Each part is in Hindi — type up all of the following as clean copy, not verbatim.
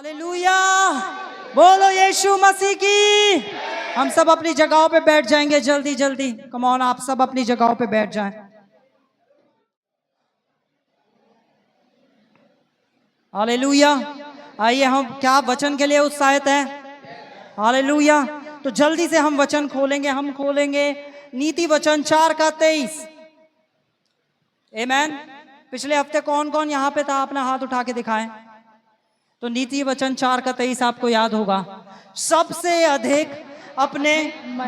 हालेलुया, बोलो यीशु मसीह की। हम सब अपनी जगहों पे बैठ जाएंगे जल्दी जल्दी। कम ऑन, आप सब अपनी जगहों पे बैठ जाएं। हालेलुया। आइए, हम क्या वचन के लिए उत्साहित हैं? हालेलुया। तो जल्दी से हम वचन खोलेंगे। हम खोलेंगे नीति वचन 4 का 23। आमीन। पिछले हफ्ते कौन कौन यहाँ पे था? अपना हाथ उठा के दिखाएं। तो नीति वचन 4 का 23 आपको याद होगा। सबसे अधिक अपने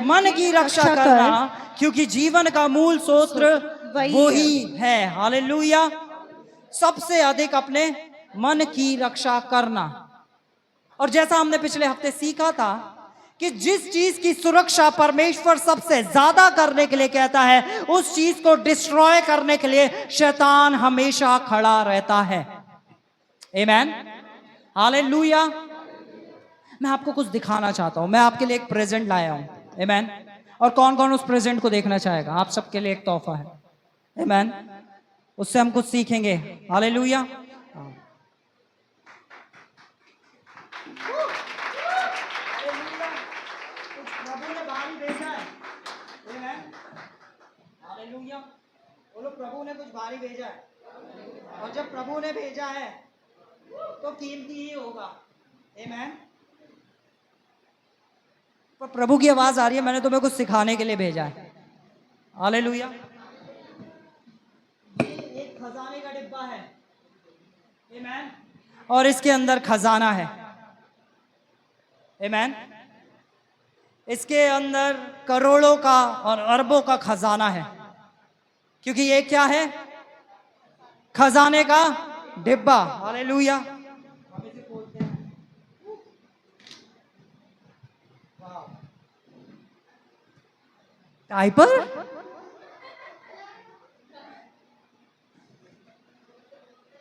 मन की रक्षा करना, क्योंकि जीवन का मूल सूत्र वही है। हालेलुया। सबसे अधिक अपने मन की रक्षा करना। और जैसा हमने पिछले हफ्ते सीखा था कि जिस चीज की सुरक्षा परमेश्वर सबसे ज्यादा करने के लिए कहता है, उस चीज को डिस्ट्रॉय करने के लिए शैतान हमेशा खड़ा रहता है। आमीन। हालेलुया। मैं आपको कुछ दिखाना चाहता हूं। मैं आपके लिए एक प्रेजेंट लाया हूं। आमीन। और कौन कौन उस प्रेजेंट को देखना चाहेगा? आप सबके लिए एक तोहफा है। आमीन। उससे हम कुछ सीखेंगे। हालेलुया। प्रभु ने भारी भेजा है। आमीन। हालेलुया। बोलो, प्रभु ने कुछ भारी भेजा है। और जब प्रभु ने भेजा है तो कीमती ही होगा। आमीन। पर प्रभु की आवाज आ रही है, मैंने तुम्हें कुछ सिखाने के लिए भेजा है। हालेलुया। ये एक खजाने का डिब्बा है। आमीन। और इसके अंदर खजाना है। आमीन। इसके अंदर करोड़ों का और अरबों का खजाना है, क्योंकि ये क्या है? खजाने का डिब्बा। हालेलुया। डायपर,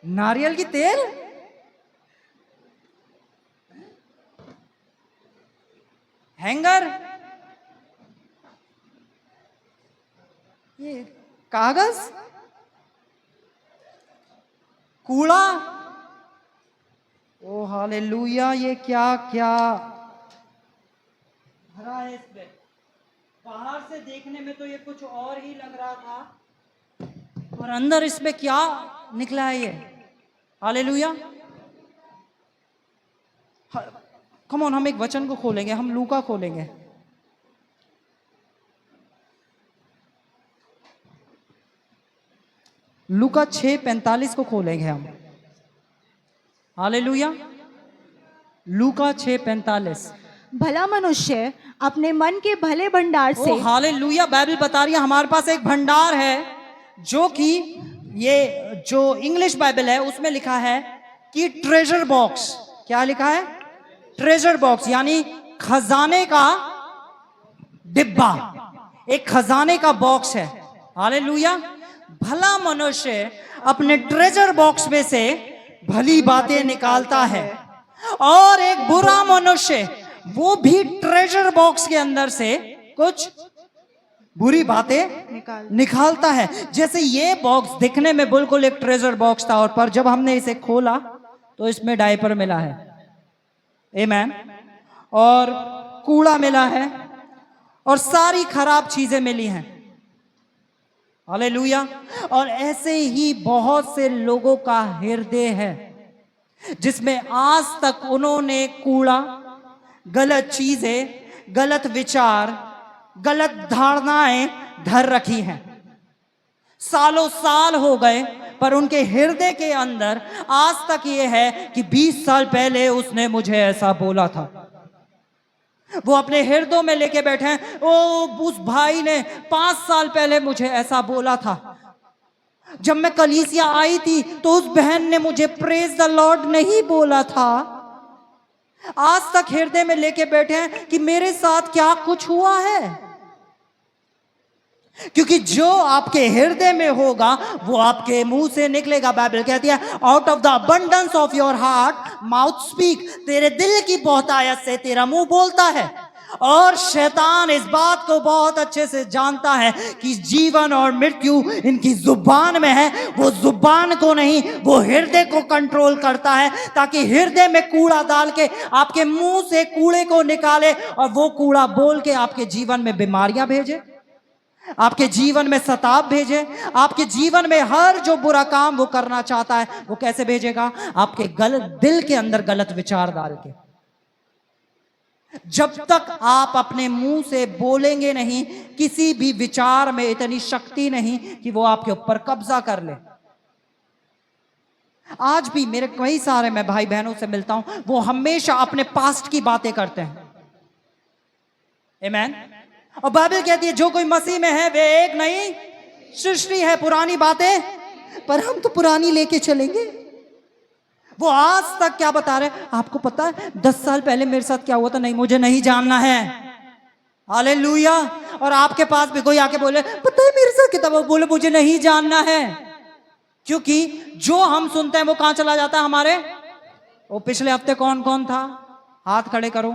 नारियल की तेल, हैंगर, ये कागज, कूड़ा। ओ हालेलुया। ये क्या क्या भरा है इसमें? बाहर से देखने में तो ये कुछ और ही लग रहा था, और अंदर इसमें क्या निकला है ये? हालेलुया। कम ऑन, हम एक वचन को खोलेंगे। हम लूका खोलेंगे। लूका 6:45 को खोलेंगे हम। हालेलुया। लूका 6:45। भला मनुष्य अपने मन के भले भंडार से। ओ हालेलुया। बाइबल बता रही है हमारे पास एक भंडार है, जो कि ये जो इंग्लिश बाइबल है उसमें लिखा है कि ट्रेजर बॉक्स। क्या लिखा है? ट्रेजर बॉक्स, यानी खजाने का डिब्बा। एक खजाने का बॉक्स है। हालेलुया। भला मनुष्य अपने ट्रेजर बॉक्स में से भली बातें निकालता है, और एक बुरा मनुष्य वो भी ट्रेजर बॉक्स के अंदर से कुछ बुरी बातें निकालता है। जैसे ये बॉक्स दिखने में बिल्कुल एक ट्रेजर बॉक्स था, और पर जब हमने इसे खोला तो इसमें डायपर मिला है। आमीन। और कूड़ा मिला है, और सारी खराब चीजें मिली हैं। हालेलुया। और ऐसे ही बहुत से लोगों का हृदय है, जिसमें आज तक उन्होंने कूड़ा, गलत चीजें, गलत विचार, गलत धारणाएं धर रखी हैं। सालों साल हो गए, पर उनके हृदय के अंदर आज तक ये है कि 20 साल पहले उसने मुझे ऐसा बोला था। वो अपने हृदय में लेके बैठे हैं, ओ उस भाई ने 5 साल पहले मुझे ऐसा बोला था। जब मैं कलीसिया आई थी तो उस बहन ने मुझे प्रेज द लॉर्ड नहीं बोला था। आज तक हृदय में लेके बैठे हैं कि मेरे साथ क्या कुछ हुआ है, क्योंकि जो आपके हृदय में होगा वो आपके मुंह से निकलेगा। बाइबल कहती है, out of the abundance of your heart mouth speak. तेरे दिल की बहुतायत से तेरा मुंह बोलता है। और शैतान इस बात को बहुत अच्छे से जानता है कि जीवन और मृत्यु इनकी जुबान में है। वो जुबान को नहीं, वो हृदय को कंट्रोल करता है, ताकि हृदय में कूड़ा डाल के आपके मुंह से कूड़े को निकाले और वो कूड़ा बोल के आपके जीवन में बीमारियां भेजे, आपके जीवन में सताप भेजे, आपके जीवन में हर जो बुरा काम वो करना चाहता है वो कैसे भेजेगा? आपके गलत दिल के अंदर गलत विचार डाल के। जब तक आप अपने मुंह से बोलेंगे नहीं, किसी भी विचार में इतनी शक्ति नहीं कि वो आपके ऊपर कब्जा कर ले। आज भी मेरे कई सारे मैं भाई बहनों से मिलता हूं, वो हमेशा अपने पास्ट की बातें करते हैं। आमीन। और बाइबल कहती है जो कोई मसीह में है वे एक नई सृष्टि है, पुरानी बातें, पर हम तो पुरानी लेके चलेंगे। वो आज तक क्या बता रहे, आपको पता है 10 साल पहले मेरे साथ क्या हुआ था? नहीं, मुझे नहीं जानना है। हालेलुया। और आपके पास भी कोई आके बोले पता है मेरे साथ कितना, वो बोले मुझे नहीं जानना है। क्योंकि जो हम सुनते हैं वो कहां चला जाता है हमारे। वो पिछले हफ्ते कौन कौन था? हाथ खड़े करो।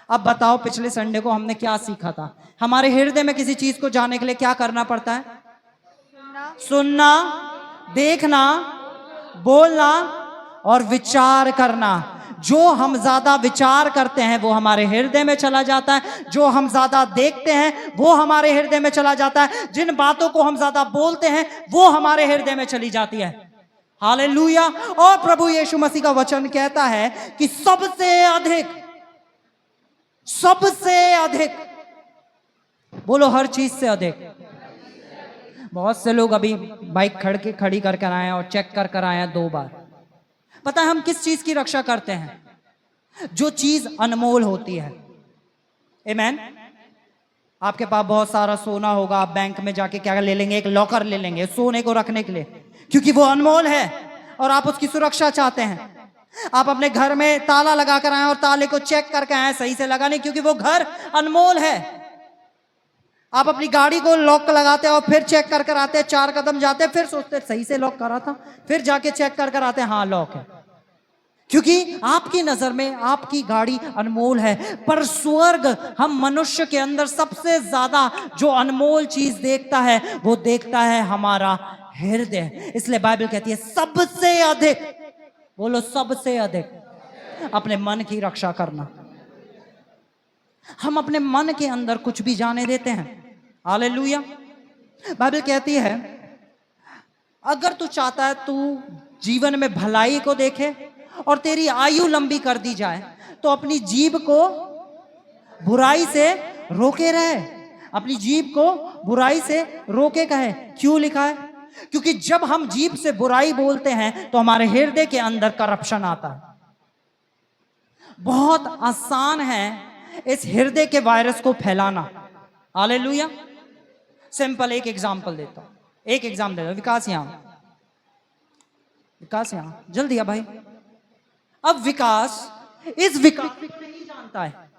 अब बताओ पिछले संडे को हमने क्या सीखा था? हमारे हृदय में किसी चीज को जानने के लिए क्या करना पड़ता है? सुनना, देखना, बोलना और विचार करना। जो हम ज्यादा विचार करते हैं वो हमारे हृदय में चला जाता है, जो हम ज्यादा देखते हैं वो हमारे हृदय में चला जाता है, जिन बातों को हम ज्यादा बोलते हैं वो हमारे हृदय में चली जाती है। हालेलुया। और प्रभु यीशु मसीह का वचन कहता है कि सबसे अधिक, सबसे अधिक, बोलो हर चीज से अधिक। बहुत से लोग अभी बाइक खड़ी करके आए हैं और चेक कर आए हैं 2 बार। पता है हम किस चीज की रक्षा करते हैं? जो चीज अनमोल होती है। आमीन। आपके पास बहुत सारा सोना होगा, आप बैंक में जाके क्या ले लेंगे? एक लॉकर ले लेंगे सोने को रखने के लिए, क्योंकि वो अनमोल है और आप उसकी सुरक्षा चाहते हैं। आप अपने घर में ताला लगा कर आए और ताले को चेक करके आए सही से लगा नहीं, क्योंकि वो घर अनमोल है। आप अपनी गाड़ी को लॉक लगाते हैं और फिर चेक कर आते हैं, 4 कदम जाते हैं, फिर सोचते हैं सही से लॉक करा था, फिर जाके चेक कर आते हैं हाँ लॉक है, क्योंकि आपकी नजर में आपकी गाड़ी अनमोल है। पर स्वर्ग हम मनुष्य के अंदर सबसे ज्यादा जो अनमोल चीज देखता है वो देखता है हमारा हृदय। इसलिए बाइबल कहती है सबसे अधिक, बोलो सबसे अधिक, अपने मन की रक्षा करना। हम अपने मन के अंदर कुछ भी जाने देते हैं। हालेलुया। बाइबल कहती है अगर तू चाहता है तू जीवन में भलाई को देखे और तेरी आयु लंबी कर दी जाए तो अपनी जीभ को बुराई से रोके रहे। अपनी जीभ को बुराई से रोके कहे। क्यों लिखा है? क्योंकि जब हम जीभ से बुराई बोलते हैं तो हमारे हृदय के अंदर करप्शन आता है। बहुत आसान है इस हृदय के वायरस को फैलाना। हालेलुया। सिंपल एक एग्जांपल देता हूं, एक एग्जांपल देता हूं। विकास यहां जल्दी आ भाई। अब विकास इस विकास को नहीं जानता है।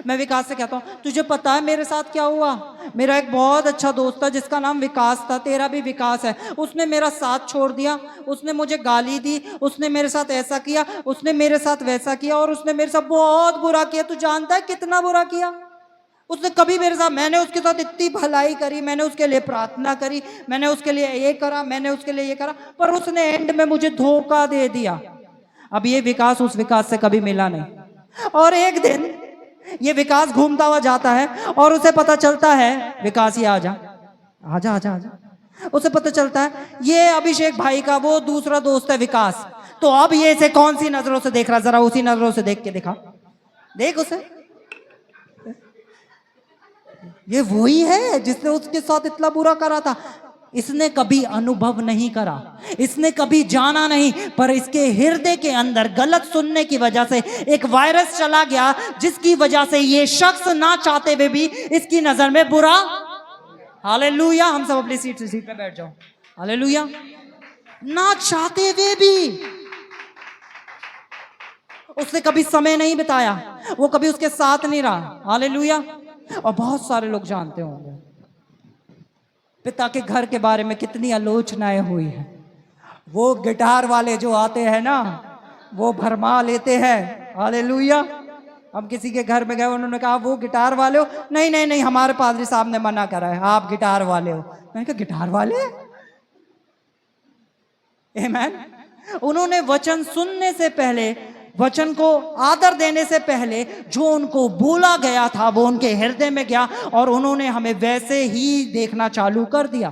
मैं विकास से कहता हूं तुझे पता है मेरे साथ क्या हुआ? मेरा एक बहुत अच्छा दोस्त था जिसका नाम विकास था, तेरा भी विकास है, उसने मेरा साथ छोड़ दिया, उसने मुझे गाली दी, उसने मेरे साथ ऐसा किया, उसने मेरे साथ वैसा किया और उसने मेरे साथ बहुत बुरा किया। तू जानता है कितना बुरा किया उसने? कभी मेरे साथ, मैंने उसके साथ इतनी भलाई करी, मैंने उसके लिए प्रार्थना करी, मैंने उसके लिए ये करा, मैंने उसके लिए ये करा, पर उसने एंड में मुझे धोखा दे दिया। अब ये विकास उस विकास से कभी मिला नहीं। और एक दिन ये विकास घूमता हुआ जाता है और उसे पता चलता है, विकास ये आजा आजा आजा आजा, उसे पता चलता है ये अभिषेक भाई का वो दूसरा दोस्त है विकास। तो अब ये इसे कौन सी नजरों से देख रहा? जरा उसी नजरों से देख के दिखा, देख उसे, ये वही है जिसने उसके साथ इतना बुरा करा था। इसने कभी अनुभव नहीं करा, इसने कभी जाना नहीं, पर इसके हृदय के अंदर गलत सुनने की वजह से एक वायरस चला गया जिसकी वजह से ये शख्स ना चाहते हुए भी इसकी नजर में बुरा। हालेलुया। हम सब अपनी सीट पे बैठ जाओ। हालेलुया। ना चाहते हुए भी उसने कभी समय नहीं बिताया, वो कभी उसके साथ नहीं रहा। हालेलुया। और बहुत सारे लोग जानते होंगे पिता के घर के बारे में कितनी आलोचनाएं हुई है। वो गिटार वाले जो आते हैं ना वो भरमा लेते हैं। हालेलुया। हम किसी के घर में गए, उन्होंने कहा वो गिटार वाले हो? नहीं नहीं नहीं, हमारे पादरी साहब ने मना करा है, आप गिटार वाले हो। मैंने कहा गिटार वाले? आमेन। उन्होंने वचन सुनने से पहले, वचन को आदर देने से पहले, जो उनको बोला गया था वो उनके हृदय में गया और उन्होंने हमें वैसे ही देखना चालू कर दिया।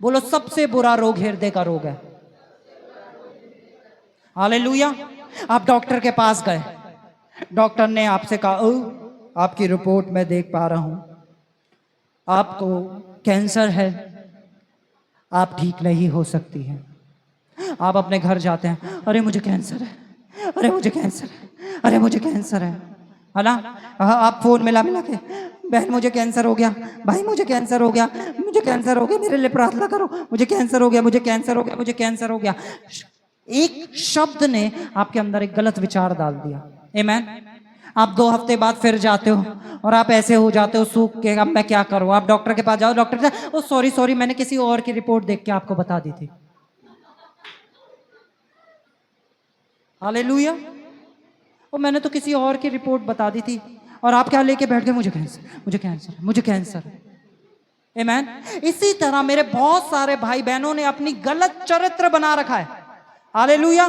बोलो, सबसे बुरा रोग हृदय का रोग है। हालेलुया। आप डॉक्टर के पास गए, डॉक्टर ने आपसे कहा, आपकी रिपोर्ट में देख पा रहा हूं आपको कैंसर है, आप ठीक नहीं हो सकती हैं। आप अपने घर जाते हैं, अरे मुझे कैंसर है, अरे मुझे कैंसर है, अरे मुझे कैंसर है ना। आप फोन मिला मिला के, बहन मुझे कैंसर हो गया, भाई मुझे कैंसर हो गया, मुझे कैंसर हो गया, मेरे लिए प्रार्थना करो, मुझे कैंसर हो गया, मुझे कैंसर हो गया, मुझे कैंसर हो गया। एक शब्द ने आपके अंदर एक गलत विचार डाल दिया। आमेन। आप 2 हफ्ते बाद फिर जाते हो और आप ऐसे हो जाते हो सूख के, अब मैं क्या करूं। आप डॉक्टर के पास जाओ, डॉक्टर ओ सॉरी सॉरी, मैंने किसी और की रिपोर्ट देख के आपको बता दी थी। हालेलुया। और मैंने तो किसी और की रिपोर्ट बता दी थी और आप क्या लेके बैठ गए, मुझे कैंसर, मुझे कैंसर, मुझे कैंसर है। आमेन। इसी तरह मेरे बहुत सारे भाई बहनों ने अपनी गलत चरित्र बना रखा है। हालेलुया।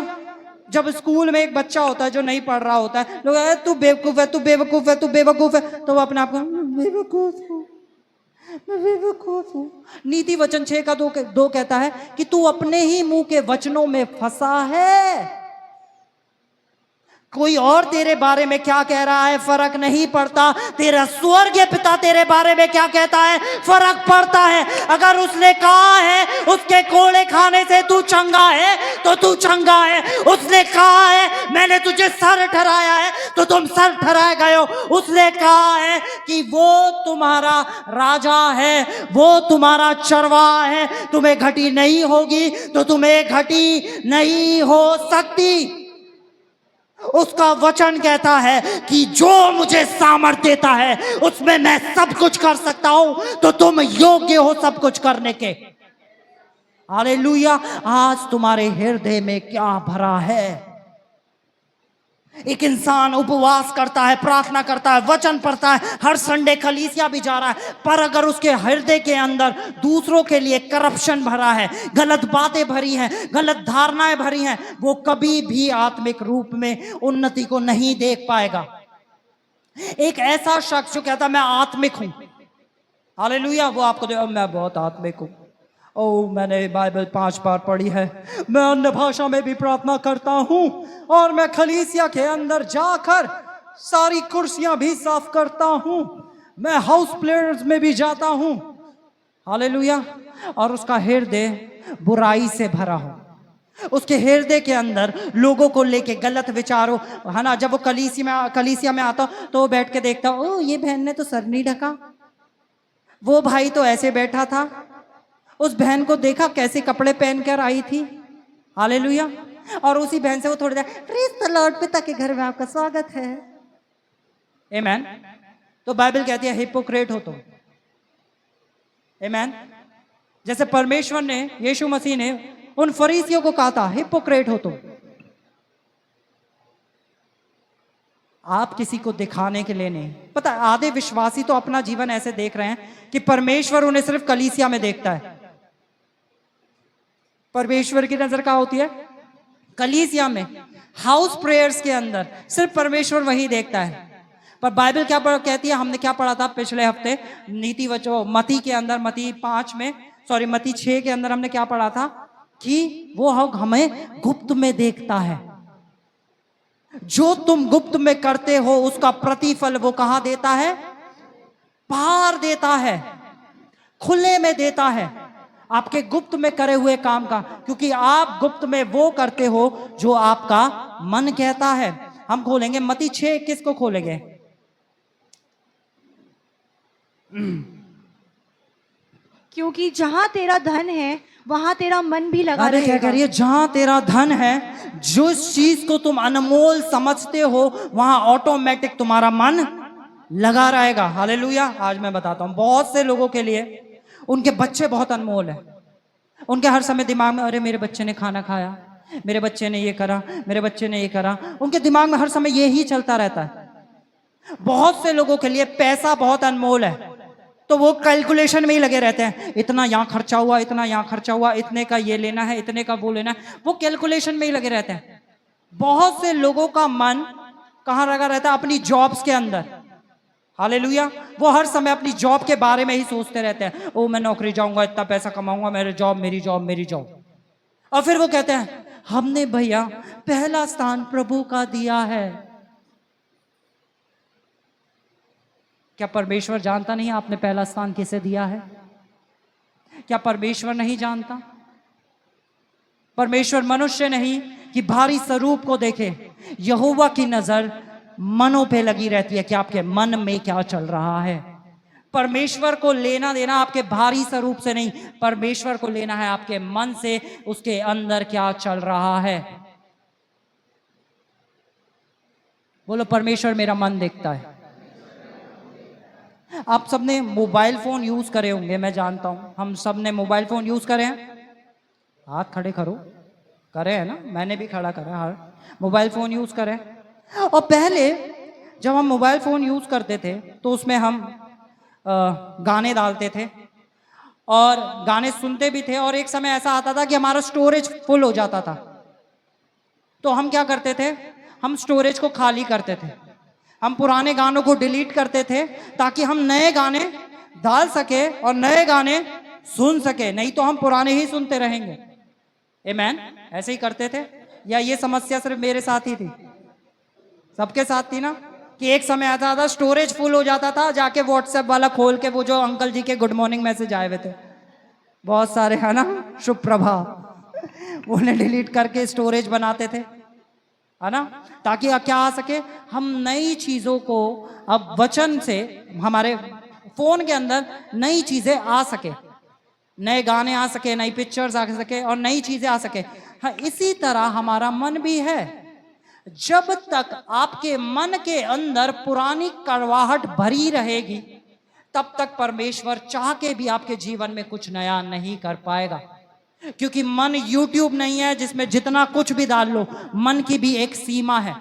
जब स्कूल में एक बच्चा होता है जो नहीं पढ़ रहा होता है, लोग तू बेवकूफ है, तू बेवकूफ है, तू बेवकूफ है, तो वो अपने आप को बेवकूफ हूं, मैं बेवकूफ हूं। नीति वचन 6 का 2 कहता है कि तू अपने ही मुंह के वचनों में फंसा है। कोई और तेरे बारे में क्या कह रहा है फर्क नहीं पड़ता, तेरा स्वर्गीय पिता तेरे बारे में क्या कहता है फर्क पड़ता है। अगर उसने कहा है उसके कोड़े खाने से तू चंगा है तो तू चंगा है। उसने कहा है मैंने तुझे सर ठहराया है तो तुम सर ठहराए गए हो। उसने कहा है कि वो तुम्हारा राजा है, वो तुम्हारा चरवाहा है, तुम्हें घटी नहीं होगी तो तुम्हें घटी नहीं हो सकती। उसका वचन कहता है कि जो मुझे सामर्थ देता है उसमें मैं सब कुछ कर सकता हूं, तो तुम योग्य हो सब कुछ करने के। हालेलुया। आज तुम्हारे हृदय में क्या भरा है? एक इंसान उपवास करता है, प्रार्थना करता है, वचन पढ़ता है, हर संडे कलीसिया भी जा रहा है, पर अगर उसके हृदय के अंदर दूसरों के लिए करप्शन भरा है, गलत बातें भरी हैं, गलत धारणाएं भरी हैं, वो कभी भी आत्मिक रूप में उन्नति को नहीं देख पाएगा। एक ऐसा शख्स जो कहता मैं आत्मिक हूं, हालेलुया, वो आपको मैं बहुत आत्मिक हूं, ओ मैंने बाइबल 5 बार पढ़ी है, मैं अन्य भाषा में भी प्रार्थना करता हूं और मैं कलीसिया के अंदर जाकर सारी कुर्सियां भी साफ करता हूं, मैं हाउस प्लेयर्स में भी जाता हूं। हालेलुया। और उसका हृदय बुराई से भरा हो, उसके हृदय के अंदर लोगों को लेके गलत विचारों, है ना। जब वो कलीसिया में आता तो वो बैठ के देखता, ओ ये बहन ने तो सर नहीं ढका, वो भाई तो ऐसे बैठा था, उस बहन को देखा कैसे कपड़े पहनकर आई थी। हालेलुया। और उसी बहन से वो थोड़ी देर, प्रेज़ द लॉर्ड, पिता के घर में आपका स्वागत है। आमेन। तो बाइबल कहती है हिपोक्रेट हो तुम। आमेन। जैसे परमेश्वर ने, यीशु मसीह ने उन फरीसियों को कहा था हिपोक्रेट हो तुम। आप किसी को दिखाने के लिए नहीं, पता आधे विश्वासी तो अपना जीवन ऐसे देख रहे हैं कि परमेश्वर उन्हें सिर्फ कलीसिया में देखता है। परमेश्वर की नजर कहाँ होती है? कलीसिया में, हाउस प्रेयर्स के अंदर सिर्फ परमेश्वर वही देखता है। पर बाइबल क्या कहती है, हमने क्या पढ़ा था पिछले हफ्ते नीति वचन मती के अंदर, मती 6 के अंदर हमने क्या पढ़ा था कि वो हमें गुप्त में देखता है। जो तुम गुप्त में करते हो उसका प्रतिफल वो कहां देता है? बाहर देता है, खुले में देता है, आपके गुप्त में करे हुए काम का, क्योंकि आप गुप्त में वो करते हो जो आपका मन कहता है। हम खोलेंगे मती 6:21 को खोलेंगे। क्योंकि जहां तेरा धन है वहां तेरा मन भी लगा अरे क्या करिए, जहां तेरा धन है, जिस चीज को तुम अनमोल समझते हो वहां ऑटोमेटिक तुम्हारा मन लगा रहेगा। हालेलुया। आज मैं बताता हूं, बहुत से लोगों के लिए उनके बच्चे बहुत अनमोल है, उनके हर समय दिमाग में अरे मेरे बच्चे ने खाना खाया, मेरे बच्चे ने ये करा, मेरे बच्चे ने ये करा। उनके दिमाग में हर समय ये ही चलता रहता है। बहुत से लोगों के लिए पैसा बहुत अनमोल है, तो वो कैलकुलेशन में ही लगे रहते हैं। इतना यहाँ खर्चा हुआ, इतना यहाँ खर्चा हुआ, इतने का ये लेना है, इतने का वो लेना है, वो कैलकुलेशन में ही लगे रहते हैं। बहुत से लोगों का मन कहाँ लगा रहता है? अपनी जॉब्स के अंदर। हालेलुया। वो हर समय अपनी जॉब के बारे में ही सोचते रहते हैं। ओ मैं नौकरी जाऊंगा, इतना पैसा कमाऊंगा, मेरे जॉब, मेरी जॉब, मेरी जॉब। और फिर वो कहते हैं हमने भैया पहला स्थान प्रभु का दिया है। क्या परमेश्वर जानता नहीं आपने पहला स्थान किसे दिया है? क्या परमेश्वर नहीं जानता? परमेश्वर मनुष्य नहीं कि भारी स्वरूप को देखे। यहोवा की नजर मनों पे लगी रहती है कि आपके मन में क्या चल रहा है। परमेश्वर को लेना देना आपके भारी स्वरूप से नहीं, परमेश्वर को लेना है आपके मन से, उसके अंदर क्या चल रहा है। बोलो परमेश्वर मेरा मन देखता है। आप सबने मोबाइल फोन यूज करे होंगे, मैं जानता हूं हम सब ने मोबाइल फोन यूज करे हैं। हाथ खड़े करो, करे हैं ना? मैंने भी खड़ा करा। हाँ, मोबाइल फोन यूज करें। और पहले जब हम मोबाइल फोन यूज करते थे तो उसमें हम गाने डालते थे और गाने सुनते भी थे, और एक समय ऐसा आता था कि हमारा स्टोरेज फुल हो जाता था। तो हम क्या करते थे? हम स्टोरेज को खाली करते थे। हम पुराने गानों को डिलीट करते थे ताकि हम नए गाने डाल सके और नए गाने सुन सके, नहीं तो हम पुराने ही सुनते रहेंगे। आमेन। ऐसे ही करते थे, या ये समस्या सिर्फ मेरे साथ ही थी? सबके साथ थी ना? कि एक समय आता था स्टोरेज फुल हो जाता था, जाके व्हाट्सएप वाला खोल के वो जो अंकल जी के गुड मॉर्निंग मैसेज आए हुए थे बहुत सारे, है ना, शुभ प्रभात, उन्हें डिलीट करके स्टोरेज बनाते थे, है ना, ताकि क्या आ सके, हम नई चीजों को अब वचन से हमारे फोन के अंदर नई चीजें आ सके, नए गाने आ सके, नई पिक्चर्स आ सके और नई चीजें आ सके। हाँ, इसी तरह हमारा मन भी है। जब तक आपके मन के अंदर पुरानी कड़वाहट भरी रहेगी, तब तक परमेश्वर चाह के भी आपके जीवन में कुछ नया नहीं कर पाएगा। क्योंकि मन यूट्यूब नहीं है जिसमें जितना कुछ भी डाल लो। मन की भी एक सीमा है,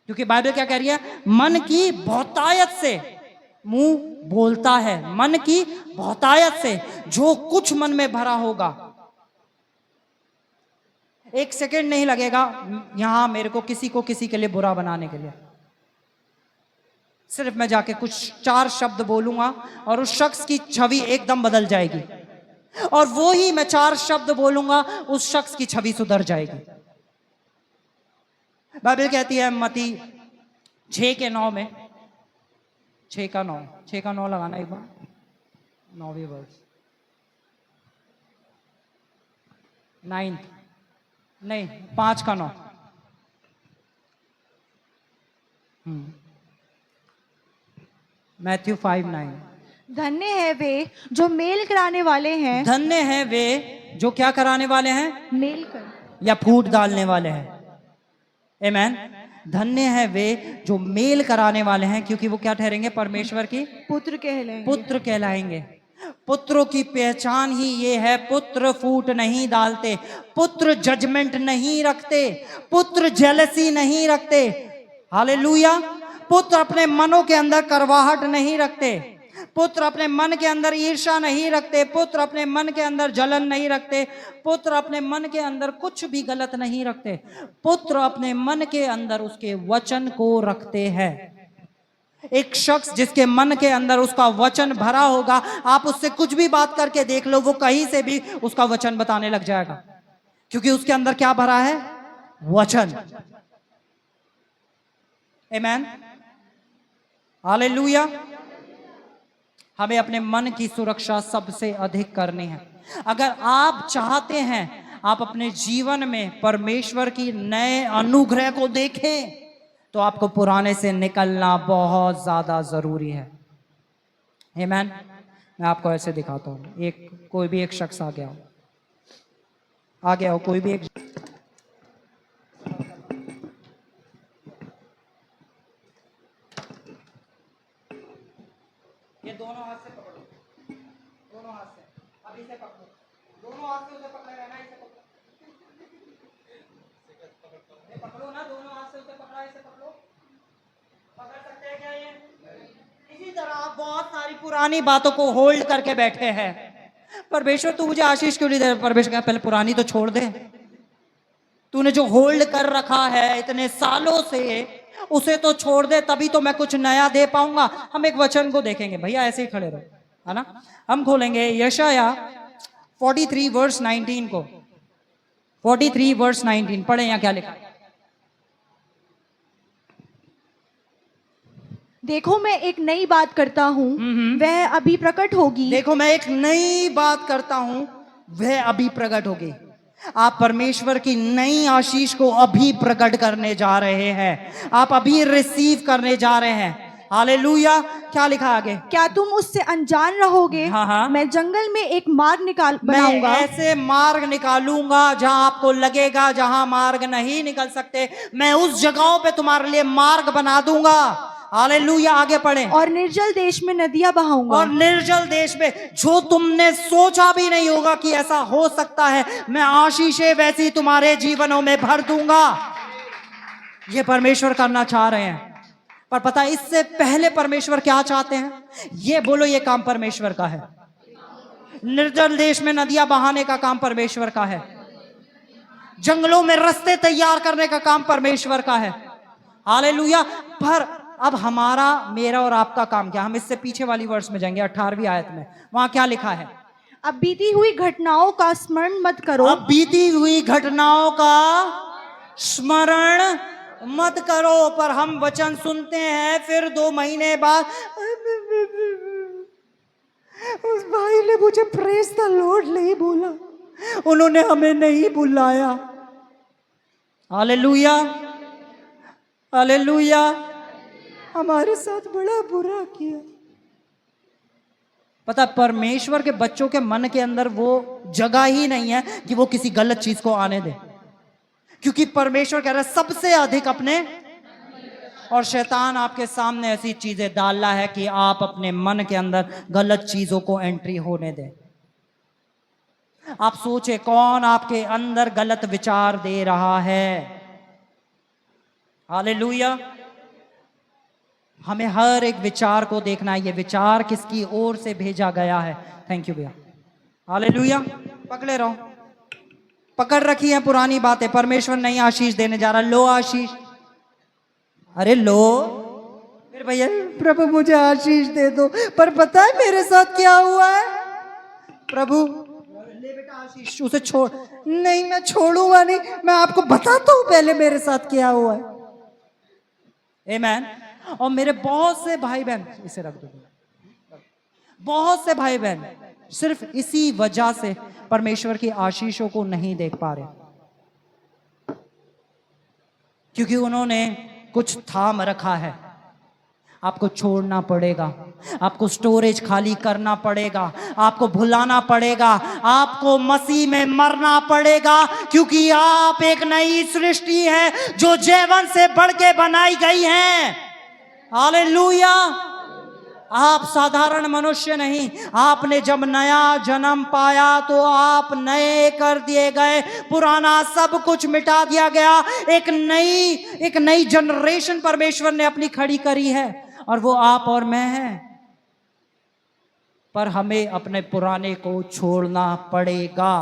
क्योंकि बाइबल क्या कह रही है? मन की बहुतायत से मुंह बोलता है। मन की बहुतायत से जो कुछ मन में भरा होगा। एक सेकंड नहीं लगेगा यहां मेरे को किसी के लिए बुरा बनाने के लिए। सिर्फ मैं जाके कुछ 4 शब्द बोलूंगा और उस शख्स की छवि एकदम बदल जाएगी, और वो ही मैं 4 शब्द बोलूंगा, उस शख्स की छवि सुधर जाएगी। बाइबल कहती है मत्ती 6:9 में, 6:9 लगाना एक बार, 9वीं वर्ष, 9 नहीं 5:9। मैथ्यू 5:9। धन्य है वे जो मेल कराने वाले हैं। धन्य है वे जो क्या कराने वाले हैं? मेल कर या फूट डालने वाले हैं। आमेन। धन्य है वे जो मेल कराने वाले हैं, क्योंकि वो क्या ठहरेंगे? परमेश्वर की पुत्र कहलाएंगे। पुत्र कहलाएंगे। पुत्रों की पहचान ही ये है, पुत्र फूट नहीं डालते, पुत्र जजमेंट नहीं रखते, पुत्र जेलसी नहीं रखते। हालेलुया। पुत्र अपने मनों के अंदर करवाहट नहीं रखते, पुत्र अपने मन के अंदर ईर्ष्या नहीं रखते, पुत्र अपने मन के अंदर जलन नहीं रखते, पुत्र अपने मन के अंदर कुछ भी गलत नहीं रखते। पुत्र अपने मन के अंदर उसके वचन को रखते हैं। एक शख्स जिसके मन के अंदर उसका वचन भरा होगा, आप उससे कुछ भी बात करके देख लो, वो कहीं से भी उसका वचन बताने लग जाएगा, क्योंकि उसके अंदर क्या भरा है? वचन। आमेन। हालेलुया। हमें अपने मन की सुरक्षा सबसे अधिक करनी है। अगर आप चाहते हैं आप अपने जीवन में परमेश्वर की नए अनुग्रह को देखें, तो आपको पुराने से निकलना बहुत ज्यादा जरूरी है। आमेन। मैं आपको ऐसे दिखाता हूं। कोई भी एक शख्स आ गया हो, कोई भी एक, ये दोनों हाथ से पकड़ो, दोनों हाथ से, अब इसे पकड़ो, दोनों हाथ से उसे पकड़े रहना, इसे पकड़ो। पकड़ो ना, दोनों हाथ से उसे पकड़ा, इसे पकड़ो, पकड़ सकते हैं क्या ये? इसी तरह आप बहुत सारी पुरानी बातों को होल्ड करके बैठे हैं। परमेश्वर तू मुझे आशीष क्यों नहीं दे? परमेश्वर कहा पहले पुरानी तो छोड़ दे। तूने जो होल्ड कर रखा है इतने सालों से उसे तो छोड़ दे, तभी तो मैं कुछ नया दे पाऊंगा। हम एक वचन को देखेंगे, भैया ऐसे ही खड़े रहो, है ना। हम खोलेंगे यशाया 43 वर्स 19 को। 43 वर्स 19 पढ़े, यहाँ क्या लिखा है? देखो मैं एक नई बात करता हूँ, वह अभी प्रकट होगी। देखो मैं एक नई बात करता हूं, वह अभी प्रकट होगी। आप परमेश्वर की नई आशीष को अभी प्रकट करने जा रहे हैं, आप अभी रिसीव करने जा रहे हैं। हालेलुया। क्या लिखा आगे? क्या तुम उससे अनजान रहोगे? हाँ, हाँ। मैं जंगल में एक मार्ग मैं बनाऊंगा। ऐसे मार्ग निकालूंगा जहां आपको लगेगा जहां मार्ग नहीं निकल सकते, मैं उस जगहों पे तुम्हारे लिए मार्ग बना दूंगा। हालेलुया। आगे पढ़ें। और निर्जल देश में नदियां बहाऊंगा। और निर्जल देश में जो तुमने सोचा भी नहीं होगा कि ऐसा हो सकता है, मैं आशीषें वैसी तुम्हारे जीवनों में भर दूंगा। ये परमेश्वर करना चाह रहे हैं, पर पता है इससे पहले परमेश्वर क्या चाहते हैं? ये बोलो, ये काम परमेश्वर का है। निर्जल देश में नदियां बहाने का काम परमेश्वर का है। जंगलों में रास्ते तैयार करने का काम परमेश्वर का है। हालेलुया। पर अब हमारा, मेरा और आपका काम क्या? हम इससे पीछे वाली वर्ष में जाएंगे, 18वीं आयत में। वहां क्या लिखा है? अब बीती हुई घटनाओं का स्मरण मत करो। अब बीती हुई घटनाओं का स्मरण मत करो। पर हम वचन सुनते हैं, फिर 2 महीने बाद उस भाई ने मुझे प्रेज द लॉर्ड नहीं बोला, उन्होंने हमें नहीं बुलाया। Hallelujah, hallelujah. हमारे साथ बड़ा बुरा किया। पता, परमेश्वर के बच्चों के मन के अंदर वो जगह ही नहीं है कि वो किसी गलत चीज को आने दे, क्योंकि परमेश्वर कह रहा है सबसे अधिक अपने, और शैतान आपके सामने ऐसी चीजें डाल रहा है कि आप अपने मन के अंदर गलत चीजों को एंट्री होने दें। आप सोचे कौन आपके अंदर गलत विचार दे रहा है। हालेलुया। हमें हर एक विचार को देखना है, ये विचार किसकी ओर से भेजा गया है। थैंक यू भैया। हालेलुया। पकड़े रहो, पकड़ रखी है पुरानी बातें। परमेश्वर नई आशीष देने जा रहा है। लो आशीष, अरे लो। फिर भैया प्रभु मुझे आशीष दे दो, पर पता है मेरे साथ क्या हुआ है? प्रभु ले बेटा आशीष, उसे छोड़। नहीं मैं छोड़ूंगा नहीं, मैं आपको बताता हूं पहले मेरे साथ क्या हुआ है। आमेन। और मेरे बहुत से भाई बहन, इसे रख दो, बहुत से भाई बहन सिर्फ इसी वजह से परमेश्वर की आशीषों को नहीं देख पा रहे, क्योंकि उन्होंने कुछ थाम रखा है। आपको छोड़ना पड़ेगा, आपको स्टोरेज खाली करना पड़ेगा, आपको भुलाना पड़ेगा, आपको मसीह में मरना पड़ेगा, क्योंकि आप एक नई सृष्टि है जो जीवन से बढ़ के बनाई गई है। हालेलुया। आप साधारण मनुष्य नहीं। आपने जब नया जन्म पाया तो आप नए कर दिए गए, पुराना सब कुछ मिटा दिया गया। एक नई जनरेशन परमेश्वर ने अपनी खड़ी करी है, और वो आप और मैं हैं। पर हमें अपने पुराने को छोड़ना पड़ेगा।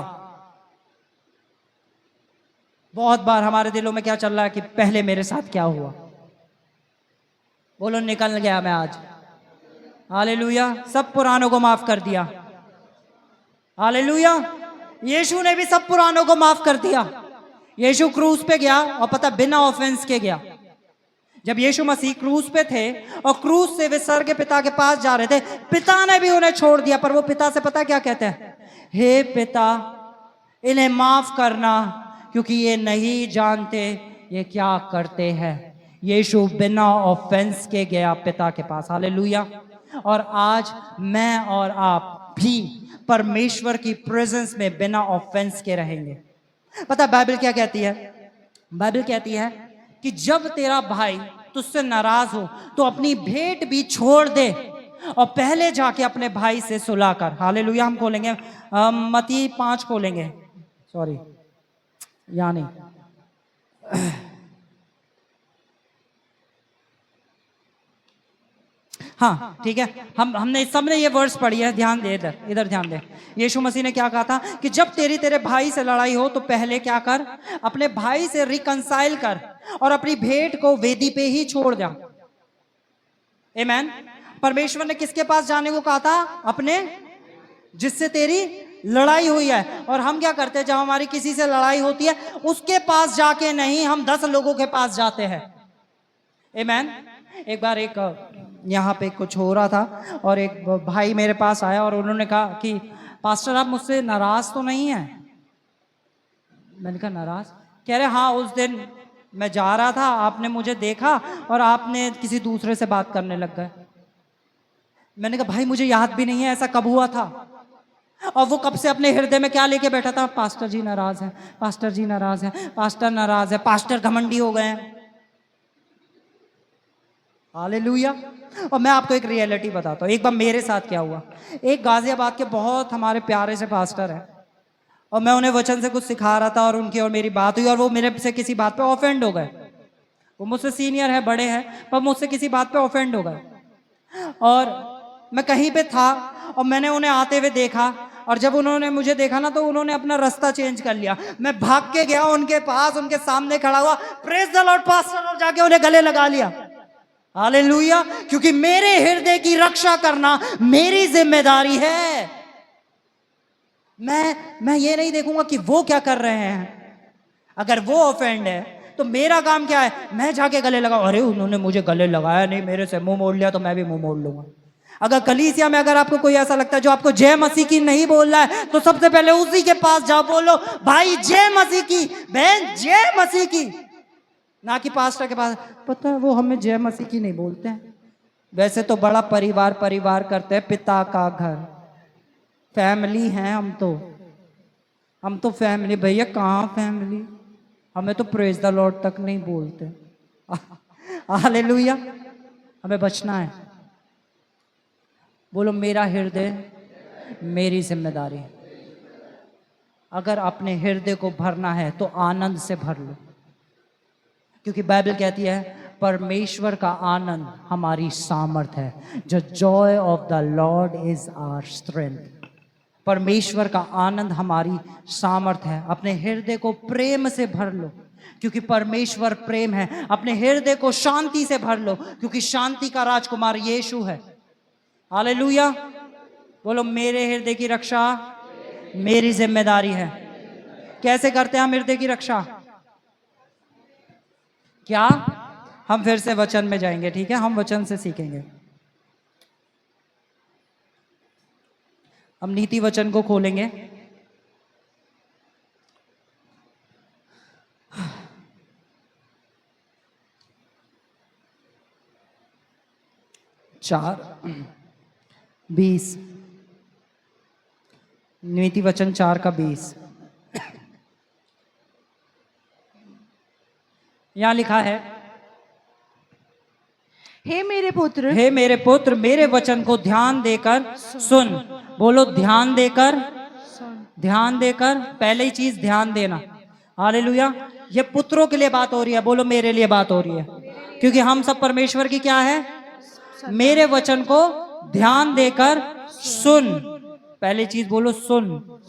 बहुत बार हमारे दिलों में क्या चल रहा है कि पहले मेरे साथ क्या हुआ। बोलो निकल गया मैं आज। हालेलुया। सब पुरानों को माफ कर दिया। हालेलुया। यीशु ने भी सब पुरानों को माफ कर दिया। यीशु क्रूस पे गया, और पता बिना ऑफेंस के गया। जब यीशु मसीह क्रूस पे थे और क्रूस से वे स्वर्ग के पिता के पास जा रहे थे, पिता ने भी उन्हें छोड़ दिया। पर वो पिता से पता क्या कहते हैं? हे पिता, इन्हें माफ करना, क्योंकि ये नहीं जानते ये क्या करते हैं। यीशु बिना ऑफेंस के गया पिता के पास। हालेलुया। और आज मैं और आप भी परमेश्वर की प्रेजेंस में बिना ऑफेंस के रहेंगे। पता बाइबल क्या कहती है? बाइबल कहती है कि जब तेरा भाई तुझसे नाराज हो तो अपनी भेंट भी छोड़ दे और पहले जाके अपने भाई से सुलह कर। हालेलुया। हम खोलेंगे मत्ती 5 खोलेंगे, सॉरी यहाँ नहीं, हाँ ठीक है, हमने सबने ये वर्ड्स पढ़ी है, ध्यान दे, इधर इधर ध्यान दे। यीशु मसीह ने क्या कहा था कि जब तेरे भाई से लड़ाई हो तो पहले क्या कर, अपने भाई से रिकंसाइल कर और अपनी भेंट को वेदी पे ही छोड़ जा। आमीन। परमेश्वर ने किसके पास जाने को कहा था? अपने जिससे तेरी लड़ाई हुई है। और हम क्या करते हैं जब हमारी किसी से लड़ाई होती है, उसके पास जाके नहीं, हम 10 लोगों के पास जाते हैं। आमीन। एक बार एक यहाँ पे कुछ हो रहा था और एक भाई मेरे पास आया और उन्होंने कहा कि पास्टर आप मुझसे नाराज तो नहीं है? मैंने कहा नाराज? कह रहे हाँ, उस दिन मैं जा रहा था, आपने मुझे देखा और आपने किसी दूसरे से बात करने लग गए। मैंने कहा भाई मुझे याद भी नहीं है ऐसा कब हुआ था। और वो कब से अपने हृदय में क्या लेके बैठा था? पास्टर जी नाराज है, पास्टर जी नाराज है, पास्टर नाराज है, पास्टर घमंडी हो गए हैं। हालेलुया। और मैं आपको एक रियलिटी बताता हूँ, एक बार मेरे साथ क्या हुआ। एक गाजियाबाद के बहुत हमारे प्यारे से पास्टर है और मैं उन्हें वचन से कुछ सिखा रहा था और उनकी और मेरी बात हुई और वो मेरे से किसी बात पे ऑफेंड हो गए। वो मुझसे सीनियर है, बड़े हैं, पर मुझसे किसी बात पे ऑफेंड हो गए। और मैं कहीं पे था और मैंने उन्हें आते हुए देखा और जब उन्होंने मुझे देखा ना तो उन्होंने अपना रास्ता चेंज कर लिया। मैं भाग के गया उनके पास, उनके सामने खड़ा हुआ, प्रेज द लॉर्ड पास्टर, और जाके उन्हें गले लगा लिया। हालेलुया। क्योंकि मेरे हृदय की रक्षा करना मेरी जिम्मेदारी है। मैं ये नहीं देखूंगा कि वो क्या कर रहे हैं। अगर वो ऑफेंड है तो मेरा काम क्या है? मैं जाके गले लगाऊं। अरे उन्होंने मुझे गले लगाया नहीं, मेरे से मुंह मोड़ लिया तो मैं भी मुंह मोड़ लूंगा। अगर कलीसिया में अगर आपको कोई ऐसा लगता है जो आपको जय मसीह की नहीं बोल रहा है, तो सबसे पहले उसी के पास जाओ, बोलो भाई जय मसीह की, बहन जय मसीह की। ना कि पास्टर के पास, पता है वो हमें जय मसीह की नहीं बोलते हैं। वैसे तो बड़ा परिवार करते हैं, पिता का घर, फैमिली है हम तो फैमिली। भैया कहाँ फैमिली? हमें तो प्रेज द लॉर्ड तक नहीं बोलते। हालेलुया। हमें बचना है। बोलो मेरा हृदय मेरी जिम्मेदारी। अगर अपने हृदय को भरना है तो आनंद से भर लो, क्योंकि बाइबल कहती है परमेश्वर का आनंद हमारी सामर्थ है। The joy of the Lord is our strength. परमेश्वर का आनंद हमारी सामर्थ है। अपने हृदय को प्रेम से भर लो, क्योंकि परमेश्वर प्रेम है। अपने हृदय को शांति से भर लो, क्योंकि शांति का राजकुमार यीशु है। हालेलुया। बोलो मेरे हृदय की रक्षा मेरी जिम्मेदारी है। कैसे करते हैं हम हृदय की रक्षा? क्या? हम फिर से वचन में जाएंगे, ठीक है? हम वचन से सीखेंगे। हम नीति वचन को खोलेंगे। चार 20, नीति वचन 4:20 यहां लिखा है, हे मेरे पुत्र, हे मेरे पुत्र मेरे वचन को ध्यान देकर सुन। बोलो ध्यान देकर, ध्यान देकर। पहले ही चीज ध्यान देना। हालेलुया। ये पुत्रों के लिए बात हो रही है, बोलो मेरे लिए बात हो रही है, क्योंकि हम सब परमेश्वर की क्या है? मेरे वचन को ध्यान देकर सुन। पहली चीज बोलो सुन।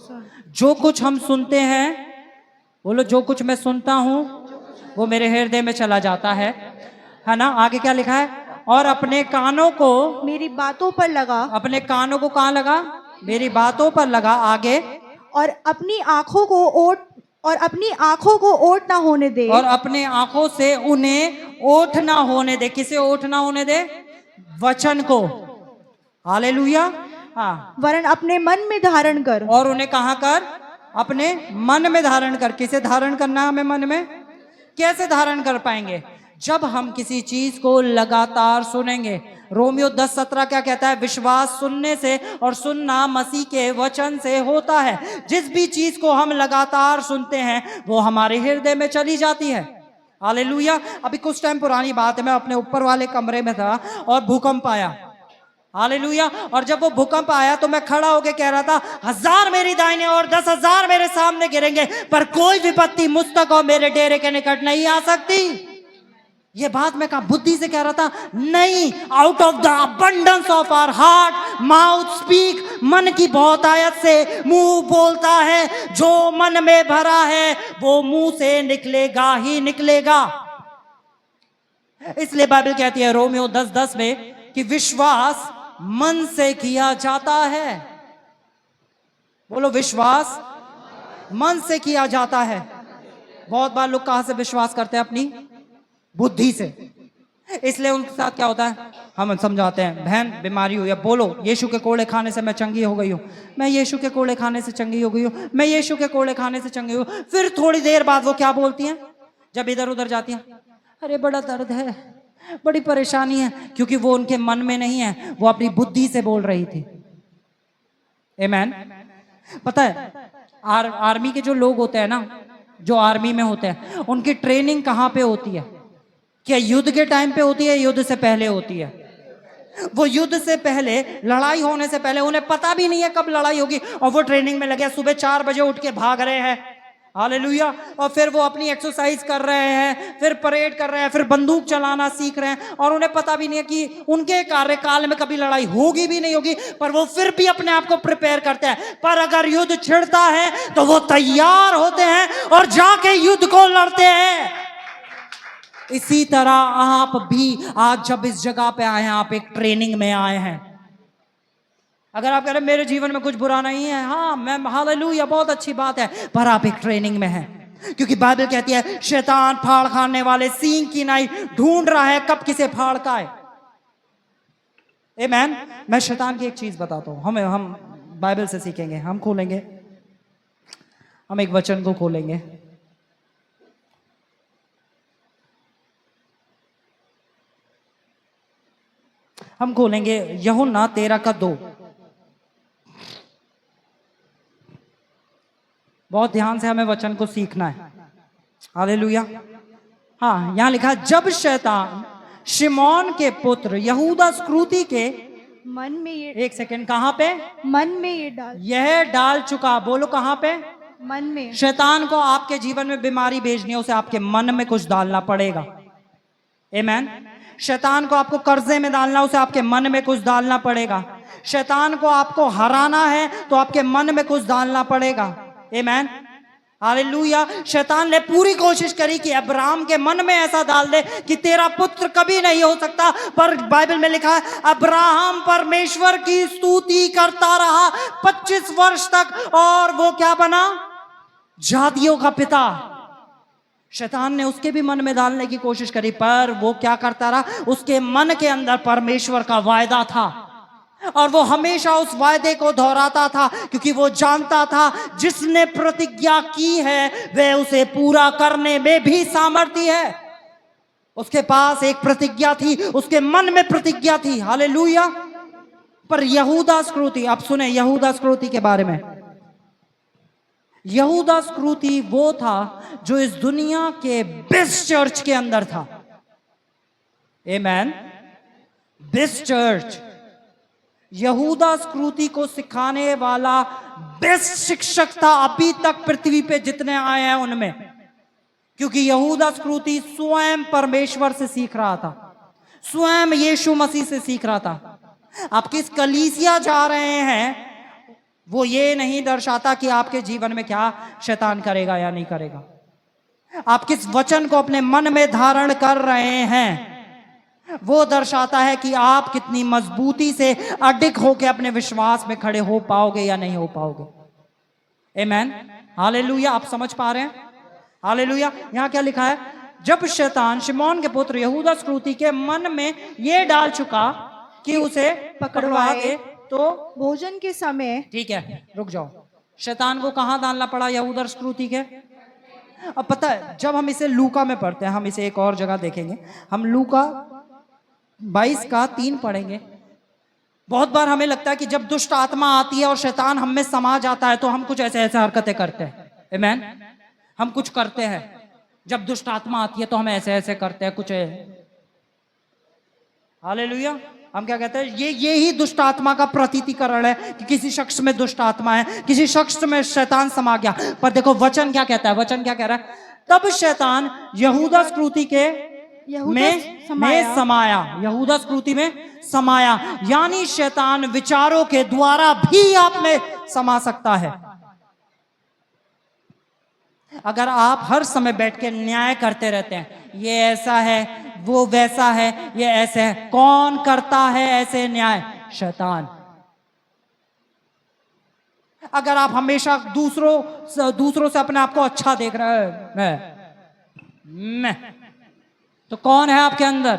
जो कुछ हम सुनते हैं, बोलो जो कुछ मैं सुनता हूं वो मेरे हृदय में चला जाता है ना? आगे क्या लिखा है? और अपने कानों को मेरी बातों पर लगा। अपने कानों को कहां लगा? मेरी बातों पर लगा। आगे और अपनी आंखों को ओट ना होने दे। और अपने आंखों से उन्हें ओठ ना होने दे। किसे ओठ ना होने दे? वचन को। हालेलुया। हाँ। वरन अपने मन में धारण कर। और उन्हें कहां कर? अपने मन में धारण कर। किसे धारण करना है हमें? मन में। कैसे धारण कर पाएंगे? जब हम किसी चीज को लगातार सुनेंगे। रोमियो 10:17 क्या कहता है? विश्वास सुनने से और सुनना मसीह के वचन से होता है। जिस भी चीज को हम लगातार सुनते हैं वो हमारे हृदय में चली जाती है। हालेलुया। अभी कुछ टाइम पुरानी बात है, मैं अपने ऊपर वाले कमरे में था और भूकंप आया। हालेलुया। और जब वो भूकंप आया तो मैं खड़ा होकर कह रहा था, 1000 मेरी दाहिने और 10,000 मेरे सामने गिरेंगे, पर कोई विपत्ति मुझ तक और मेरे डेरे के निकट नहीं आ सकती। ये बात मैं कहा बुद्धि से कह रहा था नहीं, out of the abundance of our heart mouth speak, मन की बहुतायत से मुंह बोलता है, जो मन में भरा है वो मुंह से निकलेगा ही निकलेगा। इसलिए बाइबल कहती है रोमियो 10:10 में कि विश्वास मन से किया जाता है। बोलो, विश्वास मन से किया जाता है। बहुत बार लोग कहां से विश्वास करते हैं? अपनी बुद्धि से। इसलिए उनके साथ क्या होता है, हम समझाते हैं बहन बीमारी हुई, अब बोलो यीशु के कोड़े खाने से मैं चंगी हो गई हूं, मैं यीशु के कोड़े खाने से चंगी हो गई हूं, मैं यीशु के कोड़े खाने से चंगी हूं। फिर थोड़ी देर बाद वो क्या बोलती हैं जब इधर उधर जाती हैं? अरे बड़ा दर्द है, बड़ी परेशानी है, क्योंकि वो उनके मन में नहीं है, वो अपनी बुद्धि से बोल रही थी। आमीन। पता है आर्मी के जो लोग होते हैं ना, जो आर्मी में होते हैं, उनकी ट्रेनिंग कहां पे होती है? क्या युद्ध के टाइम पे होती है, युद्ध से पहले होती है? वो युद्ध से पहले, लड़ाई होने से पहले उन्हें पता भी नहीं है कब लड़ाई होगी, और वो ट्रेनिंग में लगे, सुबह 4 बजे उठ के भाग रहे हैं, हालेलुया, और फिर वो अपनी एक्सरसाइज कर रहे हैं, फिर परेड कर रहे हैं, फिर बंदूक चलाना सीख रहे हैं, और उन्हें पता भी नहीं है कि उनके कार्यकाल में कभी लड़ाई होगी भी नहीं होगी, पर वो फिर भी अपने आप को प्रिपेयर करते हैं। पर अगर युद्ध छिड़ता है तो वो तैयार होते हैं और जाके युद्ध को लड़ते हैं। इसी तरह आप भी आज जब इस जगह पे आए हैं, आप एक ट्रेनिंग में आए हैं। अगर आप कह रहे मेरे जीवन में कुछ बुरा नहीं है, हाँ मैं हालेलुया, बहुत अच्छी बात है, पर आप एक ट्रेनिंग में हैं। क्योंकि बाइबल कहती है शैतान फाड़ खाने वाले सींग की नाई ढूंढ रहा है कब किसे फाड़ खाए। आमीन। मैं शैतान की एक चीज बताता हूं, हम बाइबल से सीखेंगे, हम खोलेंगे, हम एक वचन को खोलेंगे। हम खोलेंगे यूहन्ना 13:2। बहुत ध्यान से हमें वचन को सीखना है। हालेलुया। हाँ, यहां लिखा जब शैतान शिमोन के पुत्र यहूदा इस्करियोती के मन में ये, एक सेकंड, कहां पे? मन में ये डाल, यह डाल चुका। बोलो कहां पे? मन में। शैतान को आपके जीवन में बीमारी भेजनी है, उसे आपके मन में कुछ डालना पड़ेगा। आमीन। शैतान को आपको कर्जे में डालना, उसे आपके मन में कुछ डालना पड़ेगा। शैतान को आपको हराना है तो आपके मन में कुछ डालना पड़ेगा। आमीन। हालेलुया। शैतान ने पूरी कोशिश करी कि अब्राहम के मन में ऐसा डाल दे कि तेरा पुत्र कभी नहीं हो सकता, पर बाइबल में लिखा है अब्राहम परमेश्वर की स्तुति करता रहा 25 वर्ष तक, और वो क्या बना? जातियों का पिता। शैतान ने उसके भी मन में डालने की कोशिश करी, पर वो क्या करता रहा? उसके मन के अंदर परमेश्वर का वायदा था, और वो हमेशा उस वायदे को दोहराता था, क्योंकि वो जानता था जिसने प्रतिज्ञा की है वह उसे पूरा करने में भी सामर्थ्य है। उसके पास एक प्रतिज्ञा थी, उसके मन में प्रतिज्ञा थी। हालेलुया। पर यहूदा इस्करियोती, आप सुने यहूदा इस्करियोती के बारे में। यहूदा इस्करियोती वो था जो इस दुनिया के बेस्ट चर्च के अंदर था। आमीन। बेस्ट चर्च, यहूदा इस्करियोती को सिखाने वाला बेस्ट शिक्षक था अभी तक पृथ्वी पे जितने आए हैं उनमें, क्योंकि यहूदा इस्करियोती स्वयं परमेश्वर से सीख रहा था, स्वयं यीशु मसीह से सीख रहा था। आप किस कलीसिया जा रहे हैं वो ये नहीं दर्शाता कि आपके जीवन में क्या शैतान करेगा या नहीं करेगा। आप किस वचन को अपने मन में धारण कर रहे हैं वो दर्शाता है कि आप कितनी मजबूती से अडिग होकर अपने विश्वास में खड़े हो पाओगे या नहीं हो पाओगे। आमीन। हालेलुया। आप समझ पा रहे हैं? हालेलुया। यहां क्या लिखा है? जब शैतान शिमोन के पुत्र यहूदा इस्करियोती के मन में ये डाल चुका कि उसे पकड़वाए तो भोजन के समय। ठीक है, रुक जाओ। शैतान को कहां डालना पड़ा यहूदा इस्करियोती के? अब पता है जब हम इसे लूका में पढ़ते हैं, हम इसे एक और जगह देखेंगे, हम लूका 22:3 पढ़ेंगे। बहुत बार हमें लगता है कि जब दुष्ट आत्मा आती है और शैतान हम में समा जाता है तो हम कुछ ऐसे ऐसे हरकतें करते हैं। आमीन। हम कुछ करते हैं, जब दुष्ट आत्मा आती है तो हम ऐसे ऐसे करते हैं कुछ। हालेलुया। हम क्या कहते हैं? ये ही दुष्ट आत्मा का प्रतीतिकरण है कि किसी शख्स में दुष्ट आत्मा है, किसी शख्स में शैतान समा गया। पर देखो वचन क्या कहता है, वचन क्या कह रहा है? तब शैतान यहूदा इस्करियोती के यहूदा में समाया। समाया, यहूदा स्क्रूति में समाया, यानी शैतान विचारों के द्वारा भी आप में समा सकता है। अगर आप हर समय बैठ के न्याय करते रहते हैं, ये ऐसा है, वो वैसा है, ये ऐसे है, कौन करता है ऐसे न्याय? शैतान। अगर आप हमेशा दूसरों से अपने आप को अच्छा देख रहे हैं, मैं, तो कौन है आपके अंदर?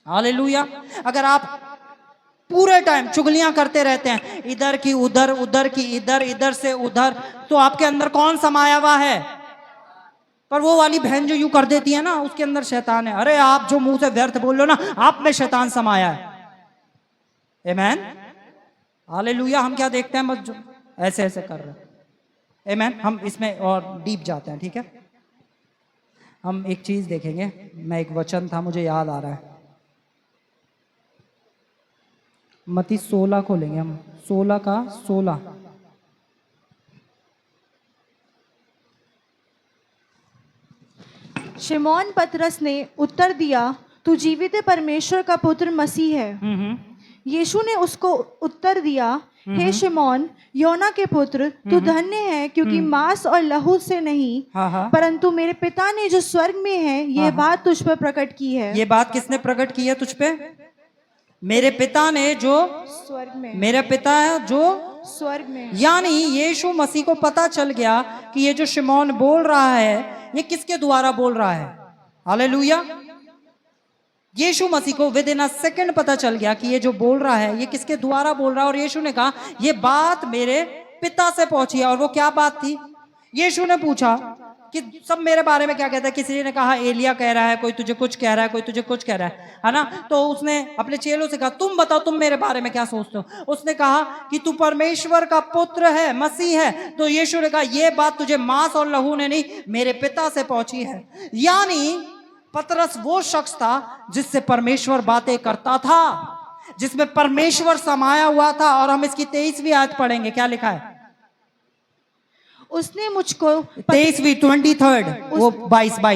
हालेलुया। अगर आप पूरे टाइम चुगलियां करते रहते हैं, इधर की उधर, उधर की इधर, इधर से उधर, तो आपके अंदर कौन समाया हुआ है? पर वो वाली बहन जो यूं कर देती है ना, उसके अंदर शैतान है। अरे आप जो मुंह से व्यर्थ बोल लो ना, आप में शैतान समाया है। आमेन, हालेलुया। हम क्या देखते हैं? बस जो ऐसे ऐसे कर रहे हैं। आमेन। हम इसमें और डीप जाते हैं, ठीक है? हम एक चीज देखेंगे। मैं एक वचन था, मुझे याद आ रहा है, मत्ती 16 को लेंगे हम, 16 का 16। शिमोन पतरस ने उत्तर दिया, तू जीवित परमेश्वर का पुत्र मसीह है। यीशु ने उसको उत्तर दिया, हे शिमोन, योना के पुत्र, तू धन्य है, क्योंकि मांस और लहू से नहीं, हाँ। परंतु मेरे पिता ने जो स्वर्ग में है, ये बात तुझ पर प्रकट की है। ये बात किसने प्रकट की है तुझ पे? मेरे पिता ने जो स्वर्ग में, मेरा पिता है जो स्वर्ग में। यानी यीशु मसीह को पता चल गया कि ये जो शिमोन बोल रहा है, ये किसके द्वारा बोल रहा है? हालेलुया। यीशु मसीह को विद इन अ सेकंड पता चल गया कि ये जो बोल रहा है, ये किसके द्वारा बोल रहा है। और यीशु ने कहा, ये बात मेरे पिता से पहुंची है। और वो क्या बात थी? यीशु ने पूछा कि सब मेरे बारे में क्या कहता है? किसी ने कहा एलिया कह रहा है, कोई तुझे कुछ कह रहा है, कोई तुझे कुछ कह रहा है ना? तो उसने अपने चेलों से कहा, तुम बताओ, तुम मेरे बारे में क्या सोचते हो? उसने कहा कि तू परमेश्वर का पुत्र है, मसीह है। तो यीशु ने कहा, ये बात तुझे मांस और लहू ने नहीं, मेरे पिता से पहुंची है। यानी पतरस वो शख्स था जिससे परमेश्वर बातें करता था, जिसमें परमेश्वर समाया हुआ था। और हम इसकी 23वीं आयत पढ़ेंगे, क्या लिखा है? उसने मुझको 23वीं 23rd, वो 22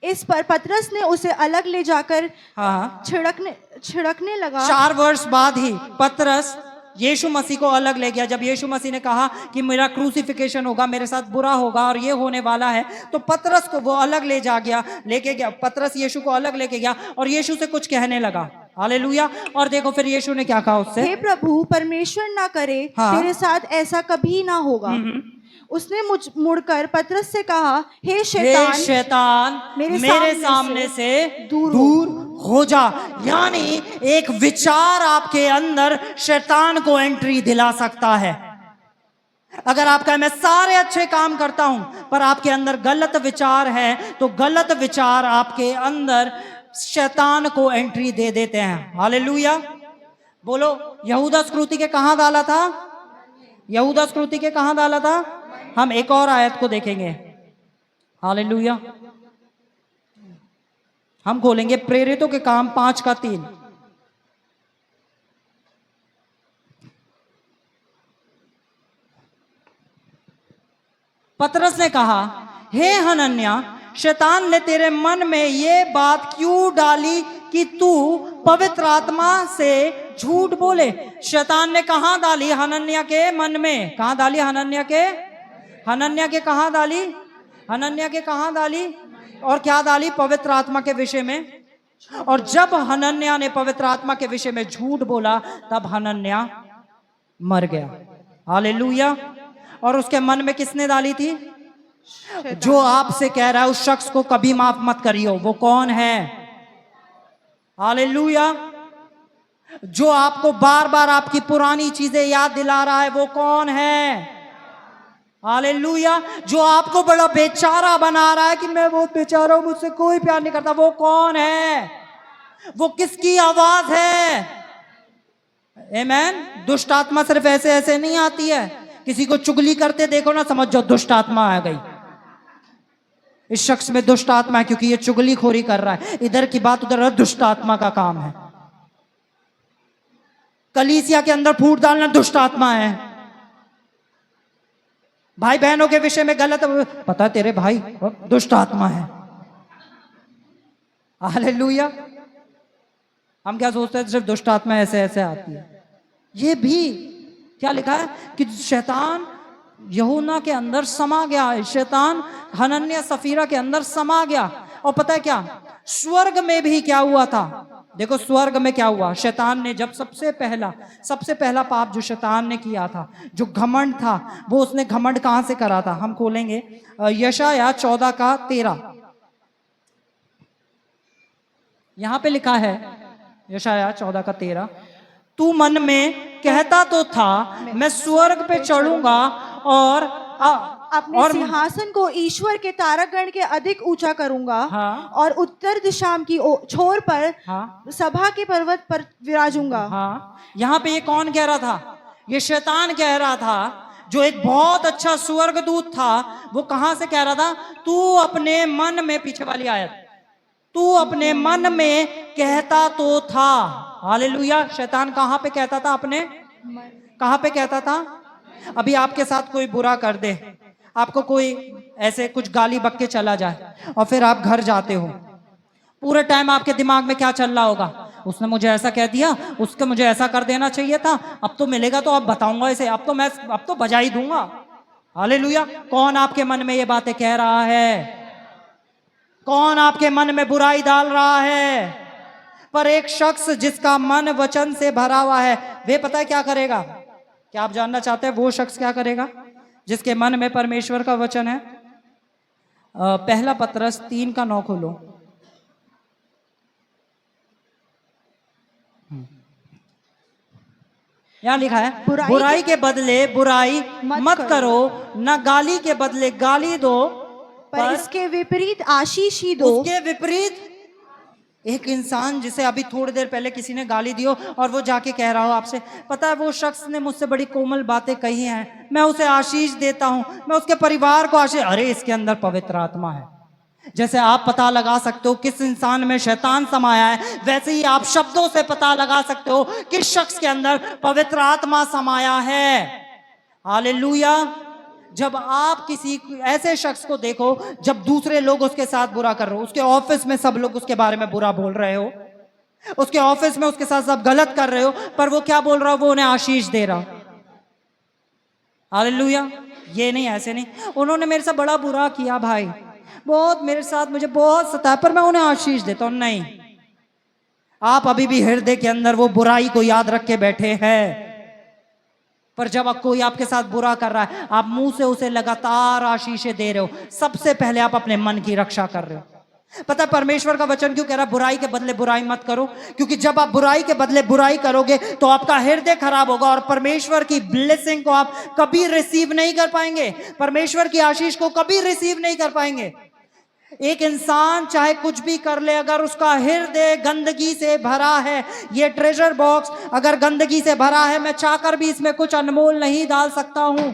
इस पर पतरस ने उसे अलग ले जाकर हाँ, छिड़कने लगा। 4 वर्ष बाद ही पतरस यीशु मसीह को अलग ले गया। जब यीशु मसीह ने कहा कि मेरा क्रूसिफिकेशन होगा, मेरे साथ बुरा होगा और ये होने वाला है, तो पतरस को वो अलग लेके गया। पतरस यीशु को अलग लेके गया और यीशु से कुछ कहने लगा। हालेलुया। और देखो फिर यीशु ने क्या कहा उससे? हे प्रभु, परमेश्वर ना करे, हाँ। तेरे साथ ऐसा कभी ना होगा। उसने मुड़कर पतरस से कहा, हे शैतान, मेरे सामने से दूर हो जा। यानी एक विचार आपके अंदर शैतान को एंट्री दिला सकता है। अगर आप कहें मैं सारे अच्छे काम करता हूं, पर आपके अंदर गलत विचार है, तो गलत विचार आपके अंदर शैतान को एंट्री दे देते हैं। हालेलुया। बोलो, यहूदा स्क्रूति के कहां डाला था? यहूदा स्क्रूति के कहां डाला था? हम एक और आयत को देखेंगे। हालेलुया। हम खोलेंगे प्रेरितों के काम 5 का 3। पतरस ने कहा, हे हनन्या, शैतान ने तेरे मन में ये बात क्यों डाली कि तू पवित्र आत्मा से झूठ बोले? शैतान ने कहां डाली? हनन्या के मन में। कहां डाली? हनन्या के कहां डाली? हनन्या के कहां डाली? और क्या डाली? पवित्र आत्मा के विषय में। और जब हनन्या ने पवित्र आत्मा के विषय में झूठ बोला, तब हनन्या मर गया। हालेलुया। और उसके मन में किसने डाली थी? जो आपसे कह रहा है उस शख्स को कभी माफ मत करियो। वो कौन है? हालेलुया। जो आपको बार बार आपकी पुरानी चीजें याद दिला रहा है, वो कौन है? हालेलुया। जो आपको बड़ा बेचारा बना रहा है कि मैं बहुत बेचारा हूं, मुझसे कोई प्यार नहीं करता, वो कौन है? वो किसकी आवाज है? आमेन। दुष्ट आत्मा सिर्फ ऐसे ऐसे नहीं आती है। किसी को चुगली करते देखो ना, समझ जाओ दुष्ट आत्मा आ गई। इस शख्स में दुष्ट आत्मा है, क्योंकि ये चुगली खोरी कर रहा है। इधर की बात उधर, दुष्ट आत्मा का काम है। कलीसिया के अंदर फूट डालना दुष्ट आत्मा है। भाई बहनों के विषय में गलत, पता है तेरे भाई दुष्ट आत्मा है। हालेलुया। हम क्या सोचते हैं सिर्फ दुष्ट आत्मा ऐसे ऐसे आती है। ये भी क्या लिखा है कि शैतान यूहन्ना के अंदर समा गया है, शैतान हनन्याह सफीरा के अंदर समा गया। और पता है क्या, स्वर्ग में भी क्या हुआ था? देखो स्वर्ग में क्या हुआ, शैतान ने जब सबसे पहला पाप जो शैतान ने किया था, जो घमंड था, वो उसने घमंड कहां से करा था? हम खोलेंगे यशायाह 14:13। यहां पे लिखा है यशायाह 14:13, तू मन में कहता तो था मैं स्वर्ग पे चढ़ूंगा और अपने सिंहासन को ईश्वर के तारकगण के अधिक ऊंचा करूंगा। हाँ। और उत्तर दिशा की छोर पर हाँ। सभा के पर्वत पर विराजूंगा। हाँ, यहाँ पे ये कौन कह रहा था? ये शैतान कह रहा था, जो एक बहुत अच्छा स्वर्गदूत था। वो कहां से कह रहा था? तू अपने मन में, पीछे वाली आयत, तू अपने मन में कहता तो था। हालेलुया। शैतान कहां पे कहता था? अपने कहां पे कहता था? अभी आपके साथ कोई बुरा कर दे, आपको कोई ऐसे कुछ गाली बक के चला जाए, और फिर आप घर जाते हो, पूरे टाइम आपके दिमाग में क्या चल रहा होगा? उसने मुझे ऐसा कह दिया, उसके मुझे ऐसा कर देना चाहिए था, अब तो मिलेगा तो अब बताऊंगा इसे, अब तो बजा ही दूंगा। हालेलुया। कौन आपके मन में ये बातें कह रहा है? कौन आपके मन में बुराई डाल रहा है? पर एक शख्स जिसका मन वचन से भरा हुआ है, वे पता है क्या करेगा? क्या आप जानना चाहते हैं वो शख्स क्या करेगा जिसके मन में परमेश्वर का वचन है? पहला पतरस 3:9 खोलो। यहाँ लिखा है, बुराई के बदले बुराई मत करो, न गाली के बदले गाली दो, पर इसके विपरीत आशीष ही दो। उसके विपरीत एक इंसान जिसे अभी थोड़ी देर पहले किसी ने गाली दी हो और वो जाके कह रहा हो आपसे, पता है वो शख्स ने मुझसे बड़ी कोमल बातें कही हैं, मैं उसे आशीष देता हूं, मैं उसके परिवार को आशीष, अरे इसके अंदर पवित्र आत्मा है। जैसे आप पता लगा सकते हो किस इंसान में शैतान समाया है, वैसे ही आप शब्दों से पता लगा सकते हो किस शख्स के अंदर पवित्र आत्मा समाया है। हालेलुया। जब आप किसी ऐसे शख्स को देखो, जब दूसरे लोग उसके साथ बुरा कर रहे हो, उसके ऑफिस में सब लोग उसके बारे में बुरा बोल रहे हो, उसके ऑफिस में उसके साथ सब गलत कर रहे हो, पर वो क्या बोल रहा हो? वो उन्हें आशीष दे रहा। हालेलुया। ये नहीं, ऐसे नहीं, उन्होंने मेरे साथ बड़ा बुरा किया भाई, बहुत मेरे साथ, मुझे बहुत सताया, पर मैं उन्हें आशीष देता हूं। नहीं, आप अभी भी हृदय के अंदर वो बुराई को याद रख के बैठे हैं। पर जब कोई आपके साथ बुरा कर रहा है, आप मुंह से उसे लगातार आशीषें दे रहे हो, सबसे पहले आप अपने मन की रक्षा कर रहे हो। पता है परमेश्वर का वचन क्यों कह रहा है बुराई के बदले बुराई मत करो? क्योंकि जब आप बुराई के बदले बुराई करोगे तो आपका हृदय खराब होगा और परमेश्वर की ब्लेसिंग को आप कभी रिसीव नहीं कर पाएंगे, परमेश्वर की आशीष को कभी रिसीव नहीं कर पाएंगे। एक इंसान चाहे कुछ भी कर ले, अगर उसका हृदय गंदगी से भरा है, ये ट्रेजर बॉक्स अगर गंदगी से भरा है, मैं चाहकर भी इसमें कुछ अनमोल नहीं डाल सकता हूं।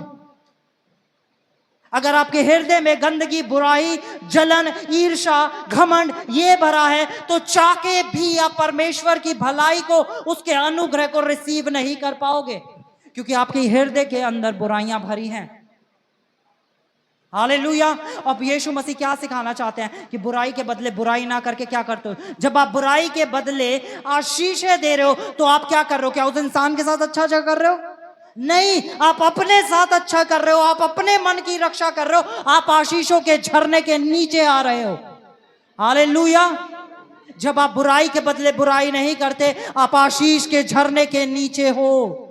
अगर आपके हृदय में गंदगी, बुराई, जलन, ईर्ष्या, घमंड ये भरा है, तो चाह के भी आप परमेश्वर की भलाई को, उसके अनुग्रह को रिसीव नहीं कर पाओगे, क्योंकि आपके हृदय के अंदर बुराइयां भरी हैं। हालेलुया। अब यीशु मसीह क्या सिखाना चाहते हैं कि बुराई के बदले बुराई ना करके क्या करते हो? जब आप बुराई के बदले आशीषें दे रहे हो तो आप क्या कर रहे हो? क्या उस इंसान के साथ अच्छा कर रहे हो? नहीं, आप अपने साथ अच्छा कर रहे हो, आप अपने मन की रक्षा कर रहे हो, आप आशीषों के झरने के नीचे आ रहे हो। हालेलुया। जब आप बुराई के बदले बुराई नहीं करते, आप आशीष के झरने के नीचे हो।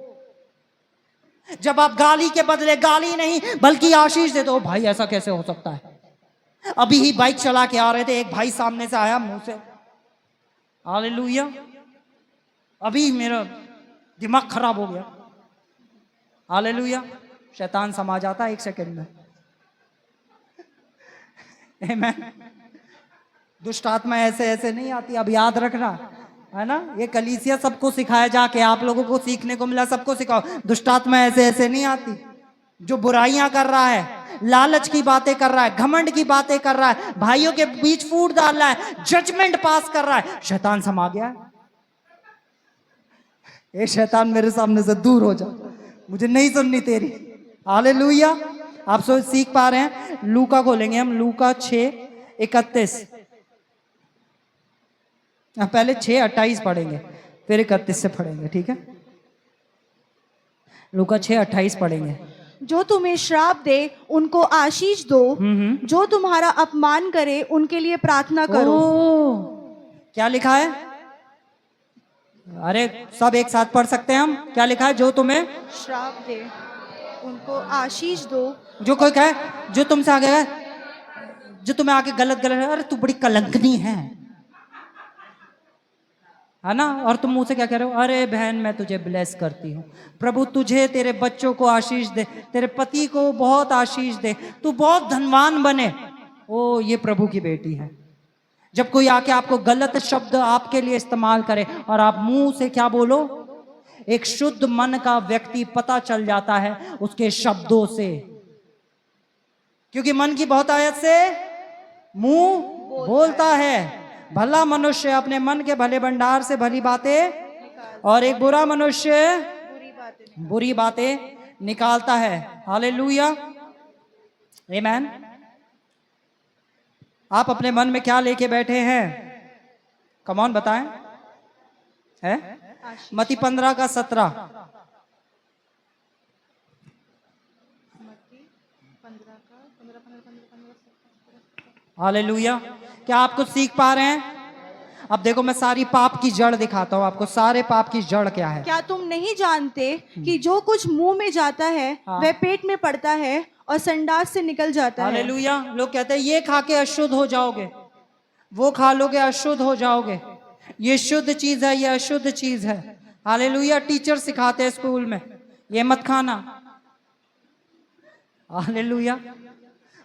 जब आप गाली के बदले गाली नहीं बल्कि आशीष देते हो, भाई ऐसा कैसे हो सकता है? अभी ही बाइक चला के आ रहे थे, एक भाई सामने से आया मुंह से, हालेलुया, अभी मेरा दिमाग खराब हो गया। हालेलुया। शैतान समा जाता है 1 सेकंड में। आमीन। दुष्ट आत्मा ऐसे ऐसे नहीं आती, अब याद रखना है ना। ये कलीसिया सबको सिखाया जाके, आप लोगों को सीखने को मिला, सबको सिखाओ। दुष्ट आत्मा ऐसे ऐसे नहीं आती। जो बुराइयां कर रहा है, लालच की बातें कर रहा है, घमंड की बातें कर रहा है, भाइयों के बीच फूट डाल रहा है, जजमेंट पास कर रहा है, शैतान समा गया है। ये शैतान मेरे सामने से दूर हो जा, मुझे नहीं सुननी तेरी। हालेलुया। आप सब सीख पा रहे हैं? लूका खोलेंगे हम, लूका 6:31। पहले 6:28 पढ़ेंगे, फिर 31 से पढ़ेंगे, ठीक है? लूका 6:28 पढ़ेंगे। जो तुम्हें श्राप दे उनको आशीष दो, जो तुम्हारा अपमान करे उनके लिए प्रार्थना करो। क्या लिखा है? अरे सब एक साथ पढ़ सकते हैं हम। क्या लिखा है? जो तुम्हें श्राप दे उनको आशीष दो। जो कोई कहे, जो तुमसे आगे है, जो तुम्हें आगे गलत गलत, अरे तू बड़ी कलंकनी है ना? और तुम मुंह से क्या कह रहे हो? अरे बहन मैं तुझे ब्लेस करती हूँ, प्रभु तुझे, तेरे बच्चों को आशीष दे, तेरे पति को बहुत आशीष दे, तू बहुत धनवान बने। ओ ये प्रभु की बेटी है। जब कोई आके आपको गलत शब्द आपके लिए इस्तेमाल करे और आप मुंह से क्या बोलो, एक शुद्ध मन का व्यक्ति पता चल जाता है उसके शब्दों से, क्योंकि मन की बहुत आयत से मुंह बोलता है। भला मनुष्य अपने मन के भले भंडार से भली बातें, और एक बुरा मनुष्य बुरी बातें निकालता है। हालेलुया, आमीन। आप अपने मन में क्या लेके बैठे हैं? कमॉन बताएं। है मत्ती 15:17। हालेलुया। क्या आप कुछ सीख पा रहे हैं? अब देखो मैं सारी पाप की जड़ दिखाता हूं आपको। सारे पाप की जड़ क्या है? क्या तुम नहीं जानते कि जो कुछ मुंह में जाता है वह पेट में पड़ता है और संडास से निकल जाता है। हालेलुया। लोग कहते हैं ये खा के अशुद्ध हो जाओगे, वो खा लोगे अशुद्ध हो जाओगे, ये शुद्ध चीज है, ये अशुद्ध चीज है। हालेलुया। टीचर सिखाते हैं स्कूल में ये मत खाना। हालेलुया।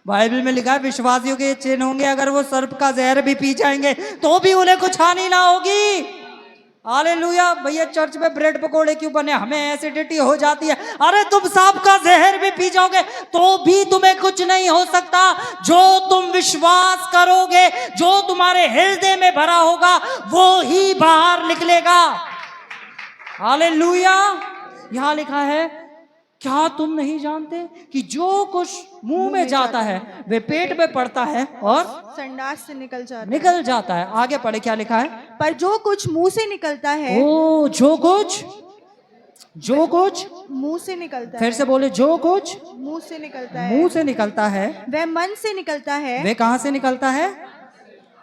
बाइबल में लिखा है विश्वासियों के चिन्ह होंगे, अगर वो सर्प का जहर भी पी जाएंगे तो भी उन्हें कुछ हानि ना होगी। हालेलुया। भैया चर्च में ब्रेड पकोड़े क्यों बने? हमें एसिडिटी हो जाती है। अरे तुम सांप का जहर भी पी जाओगे तो भी तुम्हें कुछ नहीं हो सकता। जो तुम विश्वास करोगे, जो तुम्हारे हृदय में भरा होगा वो ही बाहर निकलेगा। हालेलुया। यहां लिखा है, क्या तुम नहीं जानते कि जो कुछ मुंह में जाता है वे पेट में पड़ता है और संडास से निकल जाता है। आगे पढ़े, क्या लिखा है? पर जो कुछ मुंह से निकलता है, ओ जो कुछ मुंह से निकलता फिर है, से बोले, जो कुछ मुंह से निकलता है, मुंह से निकलता है वह मन से निकलता है। वे कहां से निकलता है?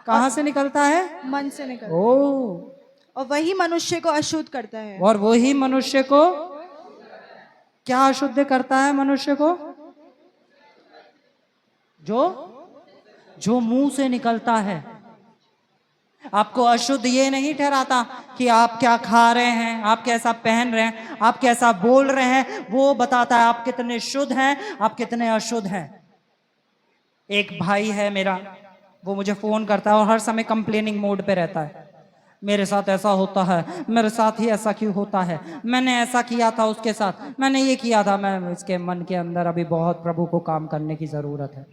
कहां से निकलता है? मन से निकलता ओ, है और वही मनुष्य को अशुद्ध करता है। और वही मनुष्य को क्या अशुद्ध करता है? मनुष्य को जो मुंह से निकलता है। आपको अशुद्ध ये नहीं ठहराता कि आप क्या खा रहे हैं, आप कैसा पहन रहे हैं, आप कैसा बोल रहे हैं। वो बताता है आप कितने शुद्ध हैं, आप कितने अशुद्ध हैं। एक भाई है मेरा, वो मुझे फोन करता है और हर समय कंप्लेनिंग मोड पे रहता है। मेरे साथ ऐसा होता है, मेरे साथ ही ऐसा क्यों होता है, मैंने ऐसा किया था उसके साथ, मैंने ये किया था। मैं इसके मन के अंदर अभी बहुत प्रभु को काम करने की जरूरत है।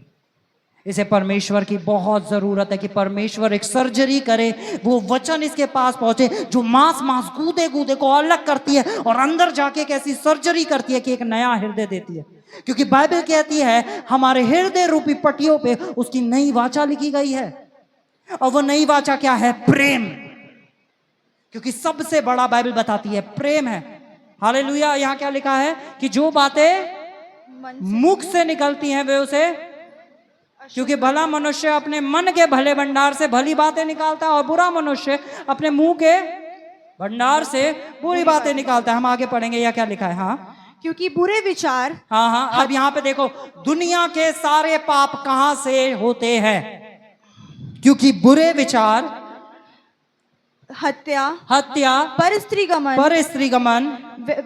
इसे परमेश्वर की बहुत जरूरत है कि परमेश्वर एक सर्जरी करे, वो वचन इसके पास पहुंचे जो मांस गूदे को अलग करती है और अंदर जाके एक ऐसी सर्जरी करती है कि एक नया हृदय देती है। क्योंकि बाइबल कहती है हमारे हृदय रूपी पट्टियों पे उसकी नई वाचा लिखी गई है। और वो नई वाचा क्या है? प्रेम। क्योंकि सबसे बड़ा बाइबल बताती है प्रेम है। हालेलुया। यहाँ क्या लिखा है कि जो बातें मुख से निकलती हैं वे उसे, क्योंकि भला मनुष्य अपने मन के भले भंडार से भली बातें निकालता है और बुरा मनुष्य अपने मुंह के भंडार से बुरी बातें निकालता है। हम आगे पढ़ेंगे, या क्या लिखा है? हाँ, क्योंकि बुरे विचार, हाँ। अब यहाँ पे देखो, दुनिया के सारे पाप कहां से होते हैं? क्योंकि बुरे विचार, हत्या, परस्त्री गमन,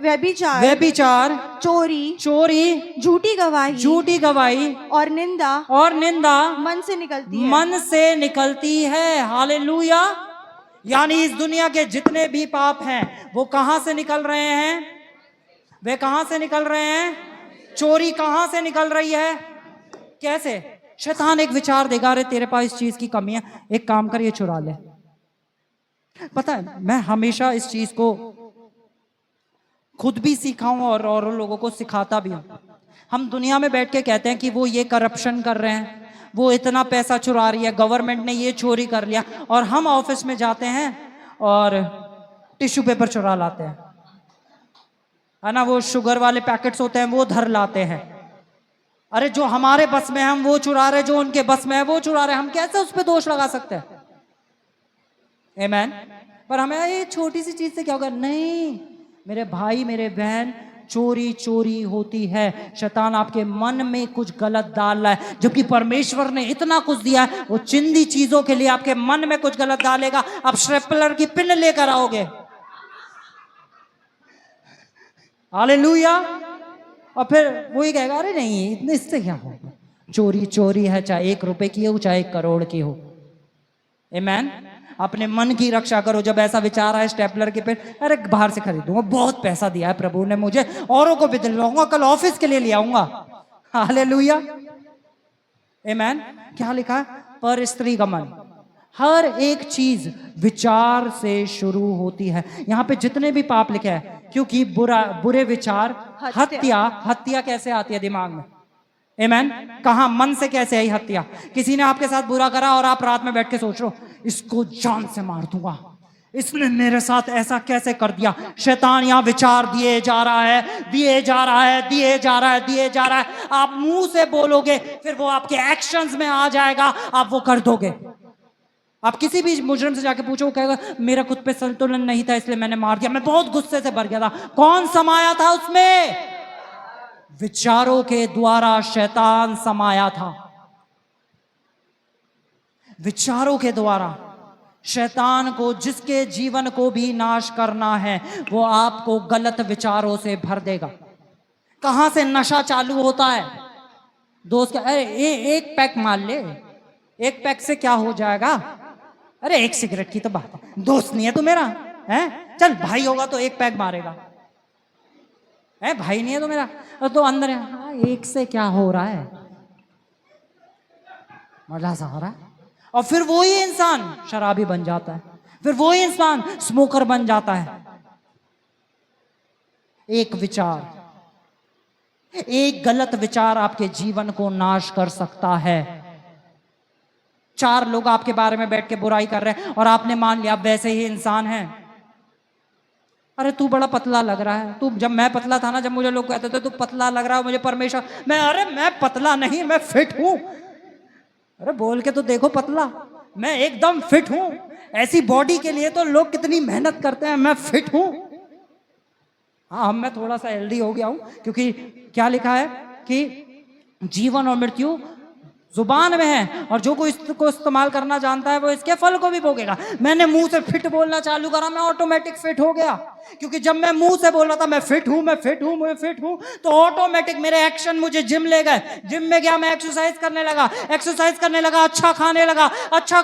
व्यभिचार, चोरी, झूठी गवाही और निंदा मन से निकलती है। हालेलुया। यानी इस दुनिया के जितने भी पाप हैं वो कहां से निकल रहे हैं? वे कहां से निकल रहे हैं? चोरी कहां से निकल रही है? कैसे? शैतान एक विचार देगा, अरे तेरे पास इस चीज की कमी है, एक काम कर ये चुरा ले। पता है, मैं हमेशा इस चीज को खुद भी सीखा हूं और लोगों को सिखाता भी हूं। हम दुनिया में बैठ के कहते हैं कि वो ये करप्शन कर रहे हैं, वो इतना पैसा चुरा रही है, गवर्नमेंट ने ये चोरी कर लिया, और हम ऑफिस में जाते हैं और टिश्यू पेपर चुरा लाते हैं, है ना, वो शुगर वाले पैकेट्स होते हैं वो धर लाते हैं। अरे जो हमारे बस में है हम वो चुरा रहे, जो उनके बस में है वो चुरा रहे, हम कैसे उस पर दोष लगा सकते हैं? आमीन। पर हमें ये छोटी सी चीज से क्या होगा? नहीं मेरे भाई मेरे बहन, चोरी चोरी होती है, शैतान आपके मन में कुछ गलत डाल रहा है, जबकि परमेश्वर ने इतना कुछ दिया है। वो चिंदी चीजों के लिए आपके मन में कुछ गलत डालेगा, आप स्टेपलर की पिन लेकर आओगे। हालेलुया। और फिर वही कहेगा अरे नहीं इतने इससे क्या होगा, चोरी चोरी है, चाहे 1 रुपए की हो चाहे 1 करोड़ की हो। आमीन। अपने मन की रक्षा करो। जब ऐसा विचार आए स्टेपलर के पेन, अरे बाहर से खरीदूंगा, बहुत पैसा दिया है प्रभु ने मुझे, औरों को भी दिलवाऊंगा, कल ऑफिस के लिए ले आऊंगा। हालेलुया। आमीन। क्या लिखा है? पर स्त्री का मन, हर एक चीज विचार से शुरू होती है। यहां पे जितने भी पाप लिखे हैं, क्योंकि बुरे विचार, हत्या कैसे आती है दिमाग में? आमीन। कहां? मन से कैसे आई हत्या? किसी ने आपके साथ बुरा करा और आप रात में बैठ के सोच रहे हो इसको जान से मार दूंगा, इसने मेरे साथ ऐसा कैसे कर दिया। शैतान यहां विचार दिए जा रहा है, दिए जा रहा है, दिए जा रहा है, दिए जा रहा है। आप मुंह से बोलोगे, फिर वो आपके एक्शंस में आ जाएगा, आप वो कर दोगे। आप किसी भी मुजरिम से जाके पूछो, वो कहेगा मेरा खुद पे संतुलन नहीं था इसलिए मैंने मार दिया, मैं बहुत गुस्से से भर गया था। कौन समाया था उसमें? विचारों के द्वारा शैतान समाया था। विचारों के द्वारा शैतान को, जिसके जीवन को भी नाश करना है, वो आपको गलत विचारों से भर देगा। कहां से नशा चालू होता है? दोस्त अरे एक पैक मार ले, एक पैक से क्या हो जाएगा? अरे 1 सिगरेट की तो बात है, दोस्त नहीं है तू मेरा, है चल भाई होगा तो 1 पैक मारेगा, है भाई नहीं है तो मेरा, तो अंदर है हाँ, 1 से क्या हो रहा है, मजा सा हो रहा है। और फिर वही इंसान शराबी बन जाता है, फिर वही इंसान स्मोकर बन जाता है। एक विचार, एक गलत विचार आपके जीवन को नाश कर सकता है। 4 लोग आपके बारे में बैठ के बुराई कर रहे हैं और आपने मान लिया आप वैसे ही इंसान हैं। अरे तू बड़ा पतला लग रहा है, तू, जब मैं पतला था ना, जब मुझे लोग कहते थे तू पतला लग रहा है, मुझे परमेश्वर, मैं पतला नहीं, मैं फिट हूं। अरे बोल के तो देखो पतला, मैं एकदम फिट हूं। ऐसी बॉडी के लिए तो लोग कितनी मेहनत करते हैं, मैं फिट हूं। हाँ मैं थोड़ा सा हेल्दी हो गया हूं, क्योंकि क्या लिखा है कि जीवन और मृत्यु जुबान में है, और जो कोई इसको इस्तेमाल करना जानता है वो इसके फल को भी भोगेगा। मैंने मुंह से फिट बोलना चालू करा, मैं ऑटोमेटिक फिट हो गया, क्योंकि जब मैं मुंह से बोल रहा था मैं फिट हूं, मैं फिट हूं, मैं फिट हूं, तो ऑटोमेटिक मेरे एक्शन मुझे जिम ले गए। जिम में गया, मैं एक्सरसाइज करने लगा, अच्छा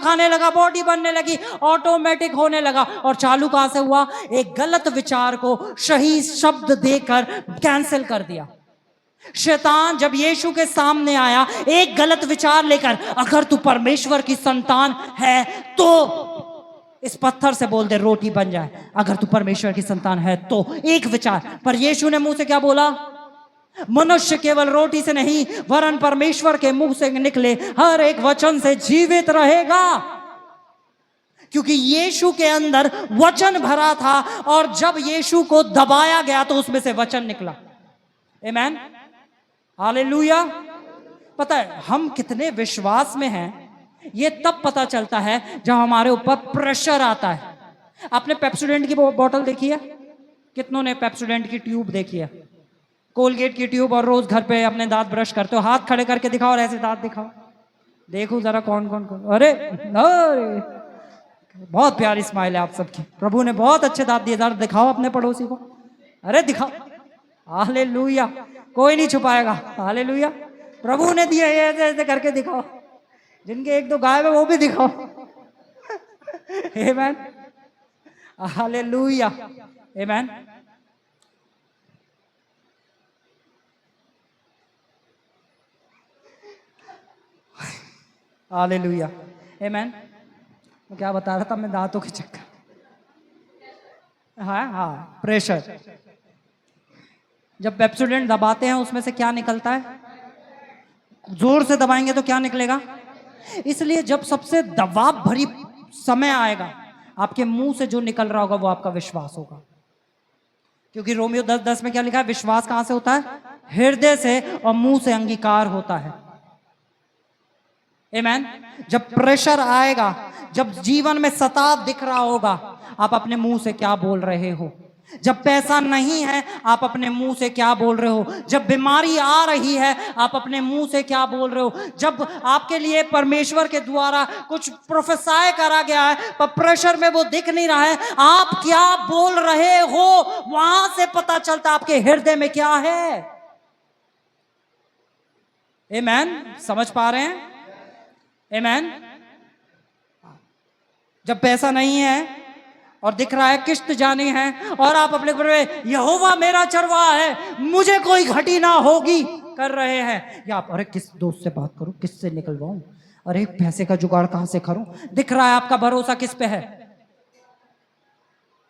खाने लगा, बॉडी बनने लगी, ऑटोमेटिक होने लगा। और चालू कहां से हुआ? एक गलत विचार को सही शब्द देकर कैंसिल कर दिया। शैतान जब यीशु के सामने आया एक गलत विचार लेकर, अगर तू परमेश्वर की संतान है तो इस पत्थर से बोल दे रोटी बन जाए, अगर तू परमेश्वर की संतान है तो। एक विचार, पर यीशु ने मुंह से क्या बोला? मनुष्य केवल रोटी से नहीं वरन परमेश्वर के मुंह से निकले हर एक वचन से जीवित रहेगा। क्योंकि यीशु के अंदर वचन भरा था, और जब यीशु को दबाया गया तो उसमें से वचन निकला। आमीन, हालेलुया। पता है हम कितने विश्वास में हैं ये तब पता चलता है जब हमारे ऊपर प्रेशर आता है। आपने पेप्सोडेंट की बोतल देखी है? कितनों ने पेप्सोडेंट की ट्यूब देखी है? कोलगेट की ट्यूब, और रोज घर पे अपने दांत ब्रश करते हो, हाथ खड़े करके दिखाओ और ऐसे दांत दिखाओ, देखो जरा कौन कौन कौन। अरे बहुत प्यारी स्माइल है आप सबकी, प्रभु ने बहुत अच्छे दांत दिए, जरा दिखाओ अपने पड़ोसी को, अरे दिखाओ। हालेलुया, कोई नहीं छुपाएगा। हालेलुया, प्रभु ने दिया, ऐसे ऐसे करके दिखाओ, जिनके 1-2 गायब है वो भी दिखाओ। आमीन, हालेलुया, आमीन। हालेलुया, आमीन। मैं क्या बता रहा था? मैं दांतों के चक्कर, हाँ प्रेशर। जब पेप्सोडेंट दबाते हैं उसमें से क्या निकलता है? जोर से दबाएंगे तो क्या निकलेगा? इसलिए जब सबसे दबाव भरी समय आएगा, आपके मुंह से जो निकल रहा होगा वो आपका विश्वास होगा। क्योंकि रोमियो 10:10 में क्या लिखा है? विश्वास कहां से होता है? हृदय से, और मुंह से अंगीकार होता है। आमेन। जब प्रेशर आएगा, जब जीवन में सताव दिख रहा होगा, आप अपने मुंह से क्या बोल रहे हो? जब पैसा नहीं है, आप अपने मुंह से क्या बोल रहे हो? जब बीमारी आ रही है, आप अपने मुंह से क्या बोल रहे हो? जब आपके लिए परमेश्वर के द्वारा कुछ प्रोफेसाई करा गया है पर प्रेशर में वो दिख नहीं रहा है, आप क्या बोल रहे हो? वहां से पता चलता आपके हृदय में क्या है। आमेन। समझ पा रहे हैं? आमेन। जब पैसा नहीं है और दिख रहा है किश्त जानी है, और आप अपने घर में यहोवा मेरा चरवाहा है, मुझे कोई घटी ना होगी कर रहे हैं, या आप अरे किस दोस्त से बात करूं, किससे निकलवाऊं, अरे पैसे का जुगाड़ कहां से करूं, दिख रहा है आपका भरोसा किस पे है?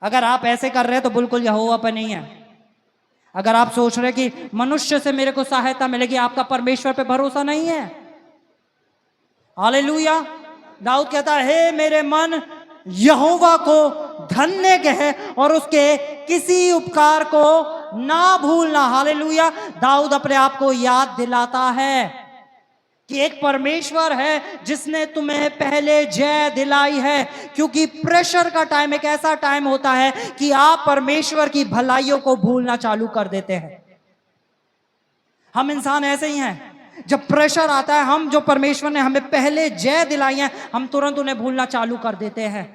अगर आप ऐसे कर रहे हैं तो बिल्कुल यहोवा पे नहीं है। अगर आप सोच रहे कि मनुष्य से मेरे को सहायता मिलेगी, आपका परमेश्वर पे भरोसा नहीं है। हालेलुया। दाऊद कहता है, हे मेरे मन यहोवा को धन्य कहे और उसके किसी उपकार को ना भूलना। हालेलुया। दाऊद अपने आप को याद दिलाता है कि एक परमेश्वर है जिसने तुम्हें पहले जय दिलाई है। क्योंकि प्रेशर का टाइम एक ऐसा टाइम होता है कि आप परमेश्वर की भलाइयों को भूलना चालू कर देते हैं। हम इंसान ऐसे ही हैं, जब प्रेशर आता है, हम जो परमेश्वर ने हमें पहले जय दिलाई है, हम तुरंत उन्हें भूलना चालू कर देते हैं।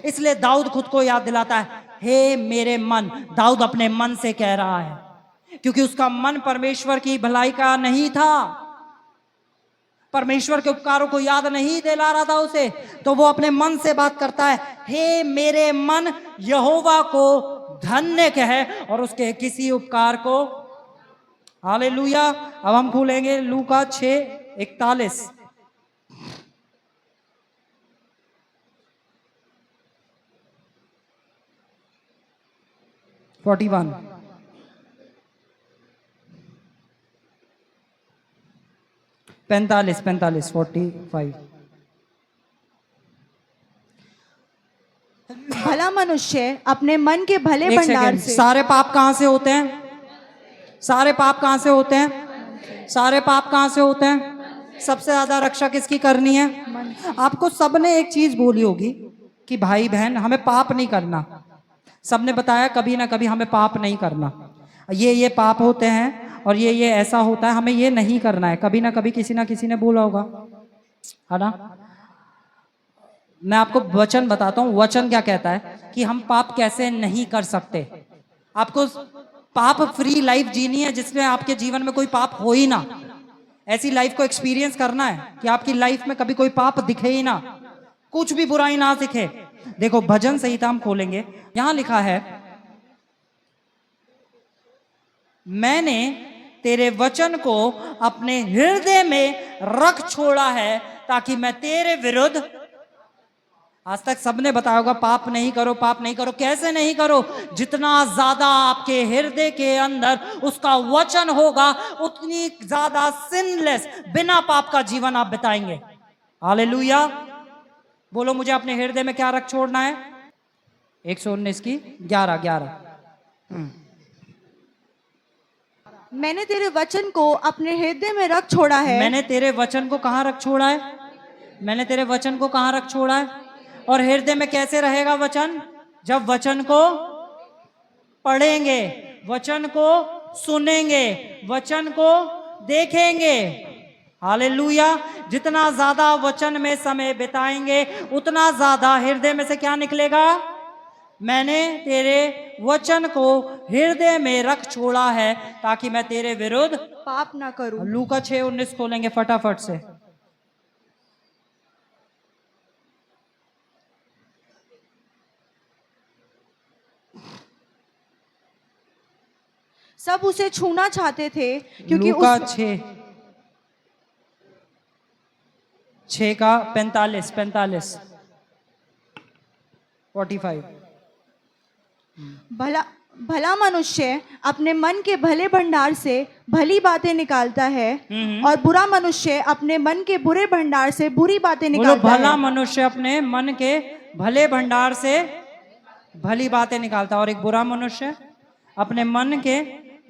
इसलिए दाऊद खुद को याद दिलाता है, हे मेरे मन। दाऊद अपने मन से कह रहा है, क्योंकि उसका मन परमेश्वर की भलाई का नहीं था, परमेश्वर के उपकारों को याद नहीं दिला रहा था उसे, तो वो अपने मन से बात करता है, हे मेरे मन यहोवा को धन्य कहे और उसके किसी उपकार को। हालेलुया। अब हम खोलेंगे लूका 6:41। (41) 45 भला मनुष्य अपने मन के भले एक भंडार सेकेंड। से। सारे पाप कहां से होते हैं? सारे पाप कहां से होते हैं? सारे पाप कहां से होते हैं? सबसे ज्यादा रक्षा किसकी करनी है? आपको सबने एक चीज बोली होगी कि भाई बहन हमें पाप नहीं करना। सबने बताया कभी ना कभी हमें पाप नहीं करना, ये पाप होते हैं और ये ऐसा होता है, हमें ये नहीं करना है। कभी ना कभी किसी ना किसी ने बोला होगा, है ना? मैं आपको वचन बताता हूं, वचन क्या कहता है कि हम पाप कैसे नहीं कर सकते। आपको पाप फ्री लाइफ जीनी है जिसमें आपके जीवन में कोई पाप हो ही ना। ऐसी लाइफ को एक्सपीरियंस करना है कि आपकी लाइफ में कभी कोई पाप दिखे ही ना, कुछ भी बुराई ना दिखे। देखो भजन संहिता हम खोलेंगे, यहां लिखा है, मैंने तेरे वचन को अपने हृदय में रख छोड़ा है ताकि मैं तेरे विरुद्ध। आज तक सबने बताया होगा पाप नहीं करो, पाप नहीं करो। कैसे नहीं करो? जितना ज्यादा आपके हृदय के अंदर उसका वचन होगा, उतनी ज्यादा सिनलेस, बिना पाप का जीवन आप बिताएंगे। हालेलुया। बोलो मुझे अपने हृदय में क्या रख छोड़ना है? 119 की 11. मैंने तेरे वचन को अपने हृदय में रख छोड़ा है। मैंने तेरे वचन को कहां रख छोड़ा है? मैंने तेरे वचन को कहां रख छोड़ा है? और हृदय में कैसे रहेगा वचन? जब वचन को पढ़ेंगे, वचन को सुनेंगे, वचन को देखेंगे। हालेलुया। जितना ज्यादा वचन में समय बिताएंगे, उतना ज्यादा हृदय में से क्या निकलेगा? मैंने तेरे वचन को हृदय में रख छोड़ा है ताकि मैं तेरे विरुद्ध पाप ना करूं। लूका 6:19 खोलेंगे फटाफट से। सब उसे छूना चाहते थे क्योंकि लूका उस 6 का 45 45 45। भला भला मनुष्य अपने मन के भले भंडार से भली बातें निकालता है और बुरा मनुष्य अपने मन के बुरे भंडार से बुरी बातें बोलो, निकालता भला है। मनुष्य अपने मन के भले भंडार से भली बातें निकालता है और एक बुरा मनुष्य अपने मन के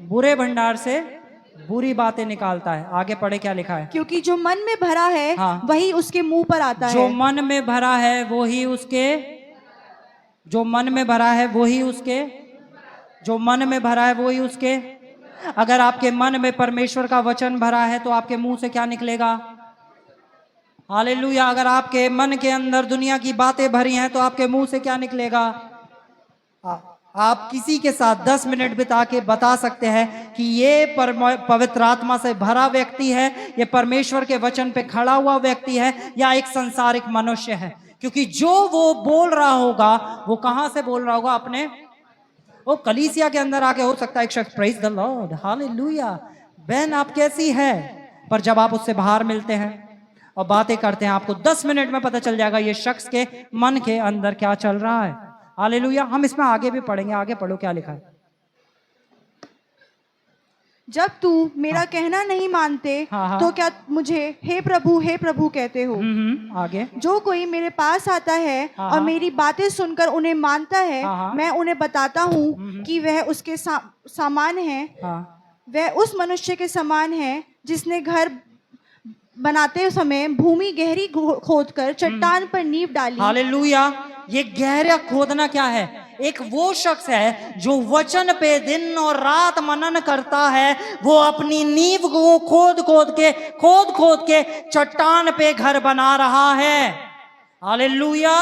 बुरे भंडार से बुरी बातें निकालता है। आगे पढ़े क्या लिखा है? क्योंकि जो मन में भरा है हाँ। वही उसके मुंह पर आता जो है। मन में भरा है वही उसके, जो मन में भरा है वही उसके, जो मन में भरा है वही उसके। अगर आपके मन में परमेश्वर का वचन भरा है तो आपके मुंह से क्या निकलेगा? हालेलुया। अगर आपके मन के अंदर दुनिया की बातें भरी हैं तो आपके मुंह से क्या निकलेगा? आप किसी के साथ 10 मिनट बिता के बता सकते हैं कि ये पवित्र आत्मा से भरा व्यक्ति है, ये परमेश्वर के वचन पे खड़ा हुआ व्यक्ति है या एक संसारिक मनुष्य है, क्योंकि जो वो बोल रहा होगा वो कहां से बोल रहा होगा? अपने वो कलीसिया के अंदर आके हो सकता है एक शख्स प्रेज द लॉर्ड, हालेलुया, बहन आप कैसी है, पर जब आप उससे बाहर मिलते हैं और बातें करते हैं आपको 10 मिनट में पता चल जाएगा ये शख्स के मन के अंदर क्या चल रहा है। हालेलुया। हम इसमें आगे भी पढ़ेंगे, आगे पढ़ो क्या लिखा है। जब तू मेरा कहना नहीं मानते हाँ। तो क्या मुझे हे प्रभु कहते हो। आगे। जो कोई मेरे पास आता है और मेरी बातें सुनकर उन्हें मानता है, मैं उन्हें बताता हूँ कि वह उसके समान है। वह उस मनुष्य के समान है जिसने घर बनाते समय भूमि गहरी खोदकर चट्टान पर नींव डाली। हालेलुया। ये गहरा खोदना क्या है? एक वो शख्स है जो वचन पे दिन और रात मनन करता है, वो अपनी नींव को खोद के चट्टान पे घर बना रहा है। हालेलुया।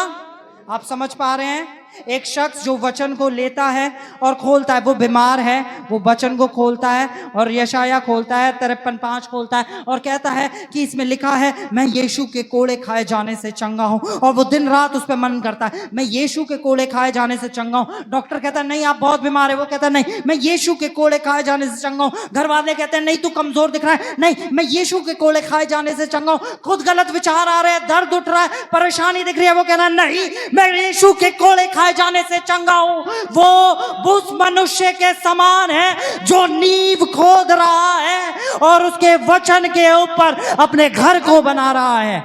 आप समझ पा रहे हैं? एक शख्स जो वचन को लेता है और खोलता है, वो बीमार है, वो वचन को खोलता है और यशाया खोलता है 53:5 खोलता है और कहता है कि इसमें लिखा है मैं यीशु के कोड़े खाए जाने से चंगा हूं, और वो दिन रात उस पर मन करता है मैं यीशु के कोड़े खाए जाने से चंगा हूं। डॉक्टर कहता है नहीं आप बहुत बीमार है, वो कहता है नहीं मैं यीशु के कोड़े खाए जाने से चंगा हूं। घर वाले कहते हैं नहीं तू कमजोर दिख रहा है, नहीं मैं यीशु के कोड़े खाए जाने से चंगा हूं। खुद गलत विचार आ रहे हैं, दर्द उठ रहा है, परेशानी दिख रही है, वो कहना नहीं मैं यीशु के कोड़े खाए जाने से चंगा हूं। वो उस मनुष्य के समान है जो नींव खोद रहा है और उसके वचन के ऊपर अपने घर को बना रहा है।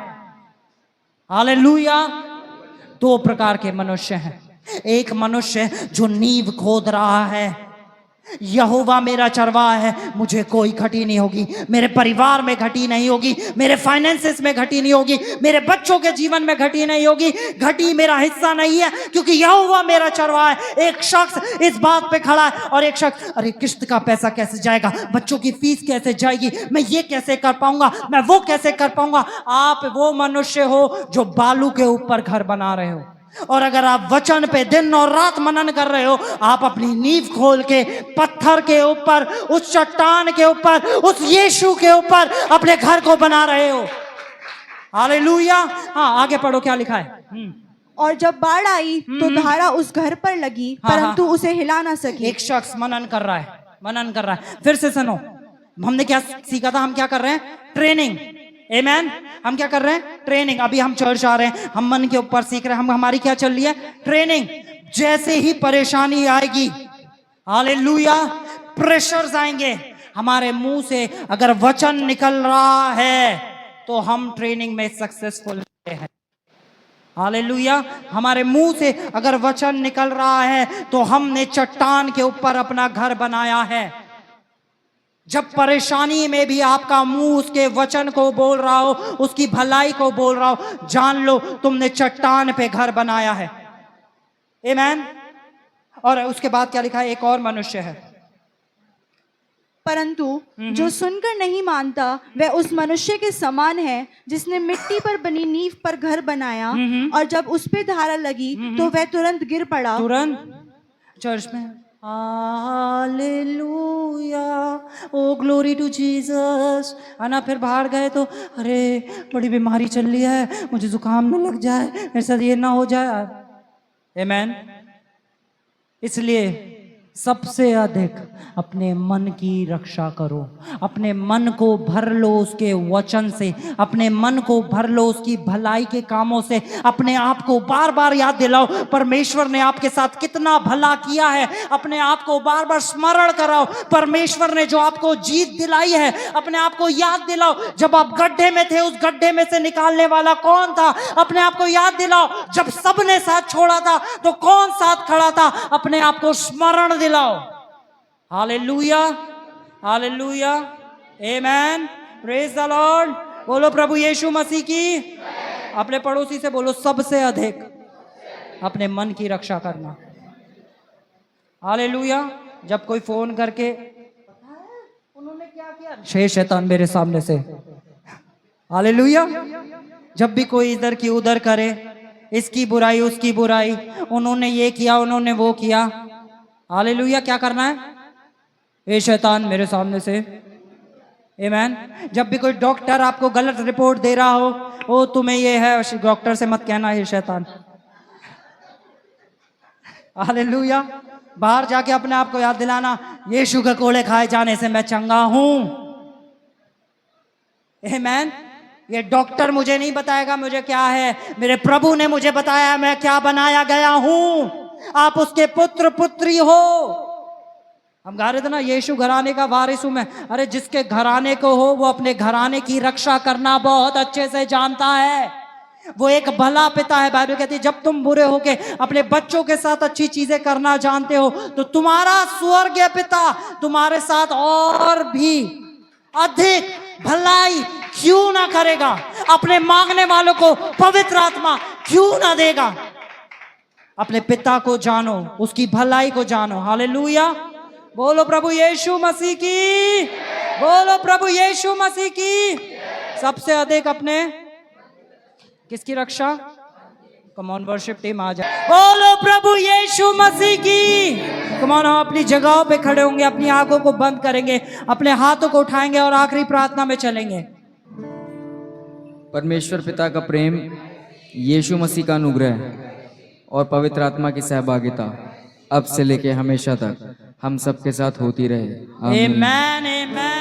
हालेलुया। 2 प्रकार के मनुष्य हैं। एक मनुष्य जो नींव खोद रहा है, यहोवा मेरा चरवाहा है, मुझे कोई घटी नहीं होगी, मेरे परिवार में घटी नहीं होगी, मेरे फाइनेंसेस में घटी नहीं होगी, मेरे बच्चों के जीवन में घटी नहीं होगी, घटी मेरा हिस्सा नहीं है क्योंकि यहोवा मेरा चरवाहा है। एक शख्स इस बात पे खड़ा है और एक शख्स अरे किस्त का पैसा कैसे जाएगा, बच्चों की फीस कैसे जाएगी, मैं ये कैसे कर पाऊंगा, मैं वो कैसे कर पाऊंगा। आप वो मनुष्य हो जो बालू के ऊपर घर बना रहे हो, और अगर आप वचन पे दिन और रात मनन कर रहे हो, आप अपनी नींव खोल के पत्थर के ऊपर, उस चट्टान के ऊपर, उस यीशु के ऊपर अपने घर को बना रहे हो। हालेलुया। हाँ आगे पढ़ो क्या लिखा है। और जब बाढ़ आई तो धारा उस घर पर लगी परंतु उसे हिला ना सकी। एक शख्स मनन कर रहा है। फिर से सुनो, हमने क्या सीखा था? हम क्या कर रहे हैं? ट्रेनिंग। आमेन। हम क्या कर रहे हैं? ट्रेनिंग। अभी हम चर्च आ रहे हैं, हम मन के ऊपर सीख रहे हैं, हमारी क्या चल रही है? ट्रेनिंग। जैसे ही परेशानी आएगी, हालेलुया, प्रेशर्स आएंगे, हमारे मुंह से अगर वचन निकल रहा है तो हम ट्रेनिंग में सक्सेसफुल हैं। हालेलुया। हमारे मुंह से अगर वचन निकल रहा है तो हमने चट्टान के ऊपर अपना घर बनाया है। जब परेशानी में भी आपका मुंह उसके वचन को बोल रहा हो, उसकी भलाई को बोल रहा हो, जान लो तुमने चट्टान पे घर बनाया है। आमेन। और उसके बाद क्या लिखा है? एक और मनुष्य है, परंतु जो सुनकर नहीं मानता वह उस मनुष्य के समान है जिसने मिट्टी पर बनी नींव पर घर बनाया और जब उस पे धारा लगी तो वह तुरंत गिर पड़ा। तुरंत चर्च में hallelujah, oh glory to Jesus. आना फिर बाहर गए तो अरे बड़ी बीमारी चल रही है, मुझे जुकाम न लग जाए, मेरे साथ ये ना हो जाए। आमेन। इसलिए सबसे अधिक अपने मन की रक्षा करो। अपने मन को भर लो उसके वचन से, अपने मन को भर लो उसकी भलाई के कामों से। अपने आप को बार बार याद दिलाओ परमेश्वर ने आपके साथ कितना भला किया है। अपने आप को बार बार स्मरण कराओ परमेश्वर ने जो आपको जीत दिलाई है। अपने आप को याद दिलाओ जब आप गड्ढे में थे, उस गड्ढे में से निकालने वाला कौन था। अपने आप को याद दिलाओ जब सबने साथ छोड़ा था तो कौन साथ खड़ा था। अपने आप को स्मरण दिलाओ। Hallelujah, hallelujah, amen, praise the Lord. बोलो प्रभु यीशु मसीह की। अपने पड़ोसी से बोलो सबसे अधिक अपने मन की रक्षा करना। हालेलुया। जब कोई फोन करके उन्होंने क्या किया, शेष शैतान मेरे सामने से। हालेलुया। जब भी कोई इधर की उधर करे, इसकी बुराई उसकी बुराई, उन्होंने ये किया उन्होंने वो किया। हालेलुया। क्या करना है, ए शैतान मेरे सामने से। आमेन। जब भी कोई डॉक्टर आपको गलत रिपोर्ट दे रहा हो, ओ तुम्हें ये है, डॉक्टर से मत कहना ये शैतान। हालेलुया। बाहर जाके अपने आप को याद दिलाना यीशु के कोड़े खाए जाने से मैं चंगा हूं। आमेन। ये डॉक्टर मुझे नहीं बताएगा मुझे क्या है, मेरे प्रभु ने मुझे बताया मैं क्या बनाया गया हूं। आप उसके पुत्र पुत्री हो। हम गा रहे थे ना, यीशु घराने का वारिस हूं मैं। अरे जिसके घराने को हो वो अपने घराने की रक्षा करना बहुत अच्छे से जानता है। वो एक भला पिता है। बाइबल कहती है जब तुम बुरे होके अपने बच्चों के साथ अच्छी चीजें करना जानते हो तो तुम्हारा स्वर्गीय पिता तुम्हारे साथ और भी अधिक भलाई क्यों ना करेगा। अपने मांगने वालों को पवित्र आत्मा क्यों ना देगा। अपने पिता को जानो, उसकी भलाई को जानो। हालेलुया। बोलो प्रभु यीशु मसीह की। बोलो प्रभु यीशु मसीह की। सबसे अधिक अपने किसकी रक्षा। कम ऑन वर्शिप टीम आ जाए। बोलो प्रभु यीशु मसीह की। कम ऑन, हम अपनी जगहों पे खड़े होंगे, अपनी आंखों को बंद करेंगे, अपने हाथों को उठाएंगे और आखिरी प्रार्थना में चलेंगे। परमेश्वर पिता का प्रेम, यीशु मसीह का अनुग्रह और पवित्र आत्मा की सहभागिता अब से लेके हमेशा तक हम सबके साथ होती रहे। आमीन। आमेन, आमेन।